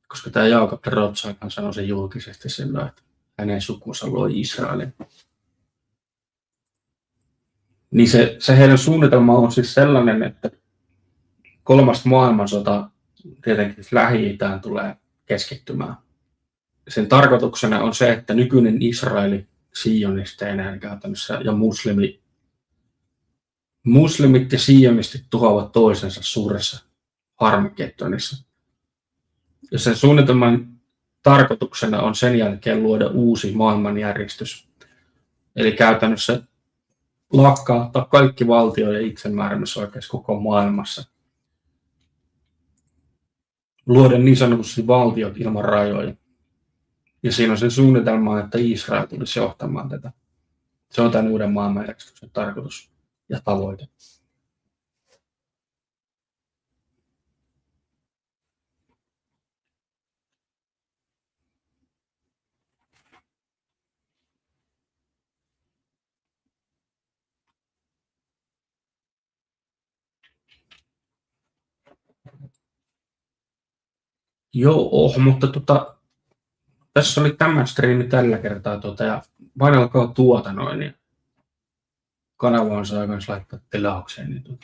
S3: Koska tämä Jacob de Rothschild sanoi sen julkisesti sillä, että hänen sukunsa loi Israelin. Niin se heidän suunnitelma on siis sellainen, että 3. maailmansota tietenkin Lähi-Itään tulee keskittymään. Sen tarkoituksena on se, että nykyinen Israeli siionisteineen käytännössä ja muslimit ja sionistit tuhoavat toisensa suuressa Harmagedonissa. Ja sen suunnitelman tarkoituksena on sen jälkeen luoda uusi maailmanjärjestys. Eli käytännössä lakkauttaa kaikki valtioiden itsemääräämisoikeus koko maailmassa. Luoda niin sanotusti valtiot ilman rajoja. Ja siinä on se suunnitelma, että Israel tulisi johtamaan tätä. Se on tämän uuden maailmanjärjestyksen tarkoitus ja tavoite. Joo, mutta tässä oli tämä striimi tällä kertaa ja painelkaa noin ja kanavaan saa myös laittaa tilaukseen. Niin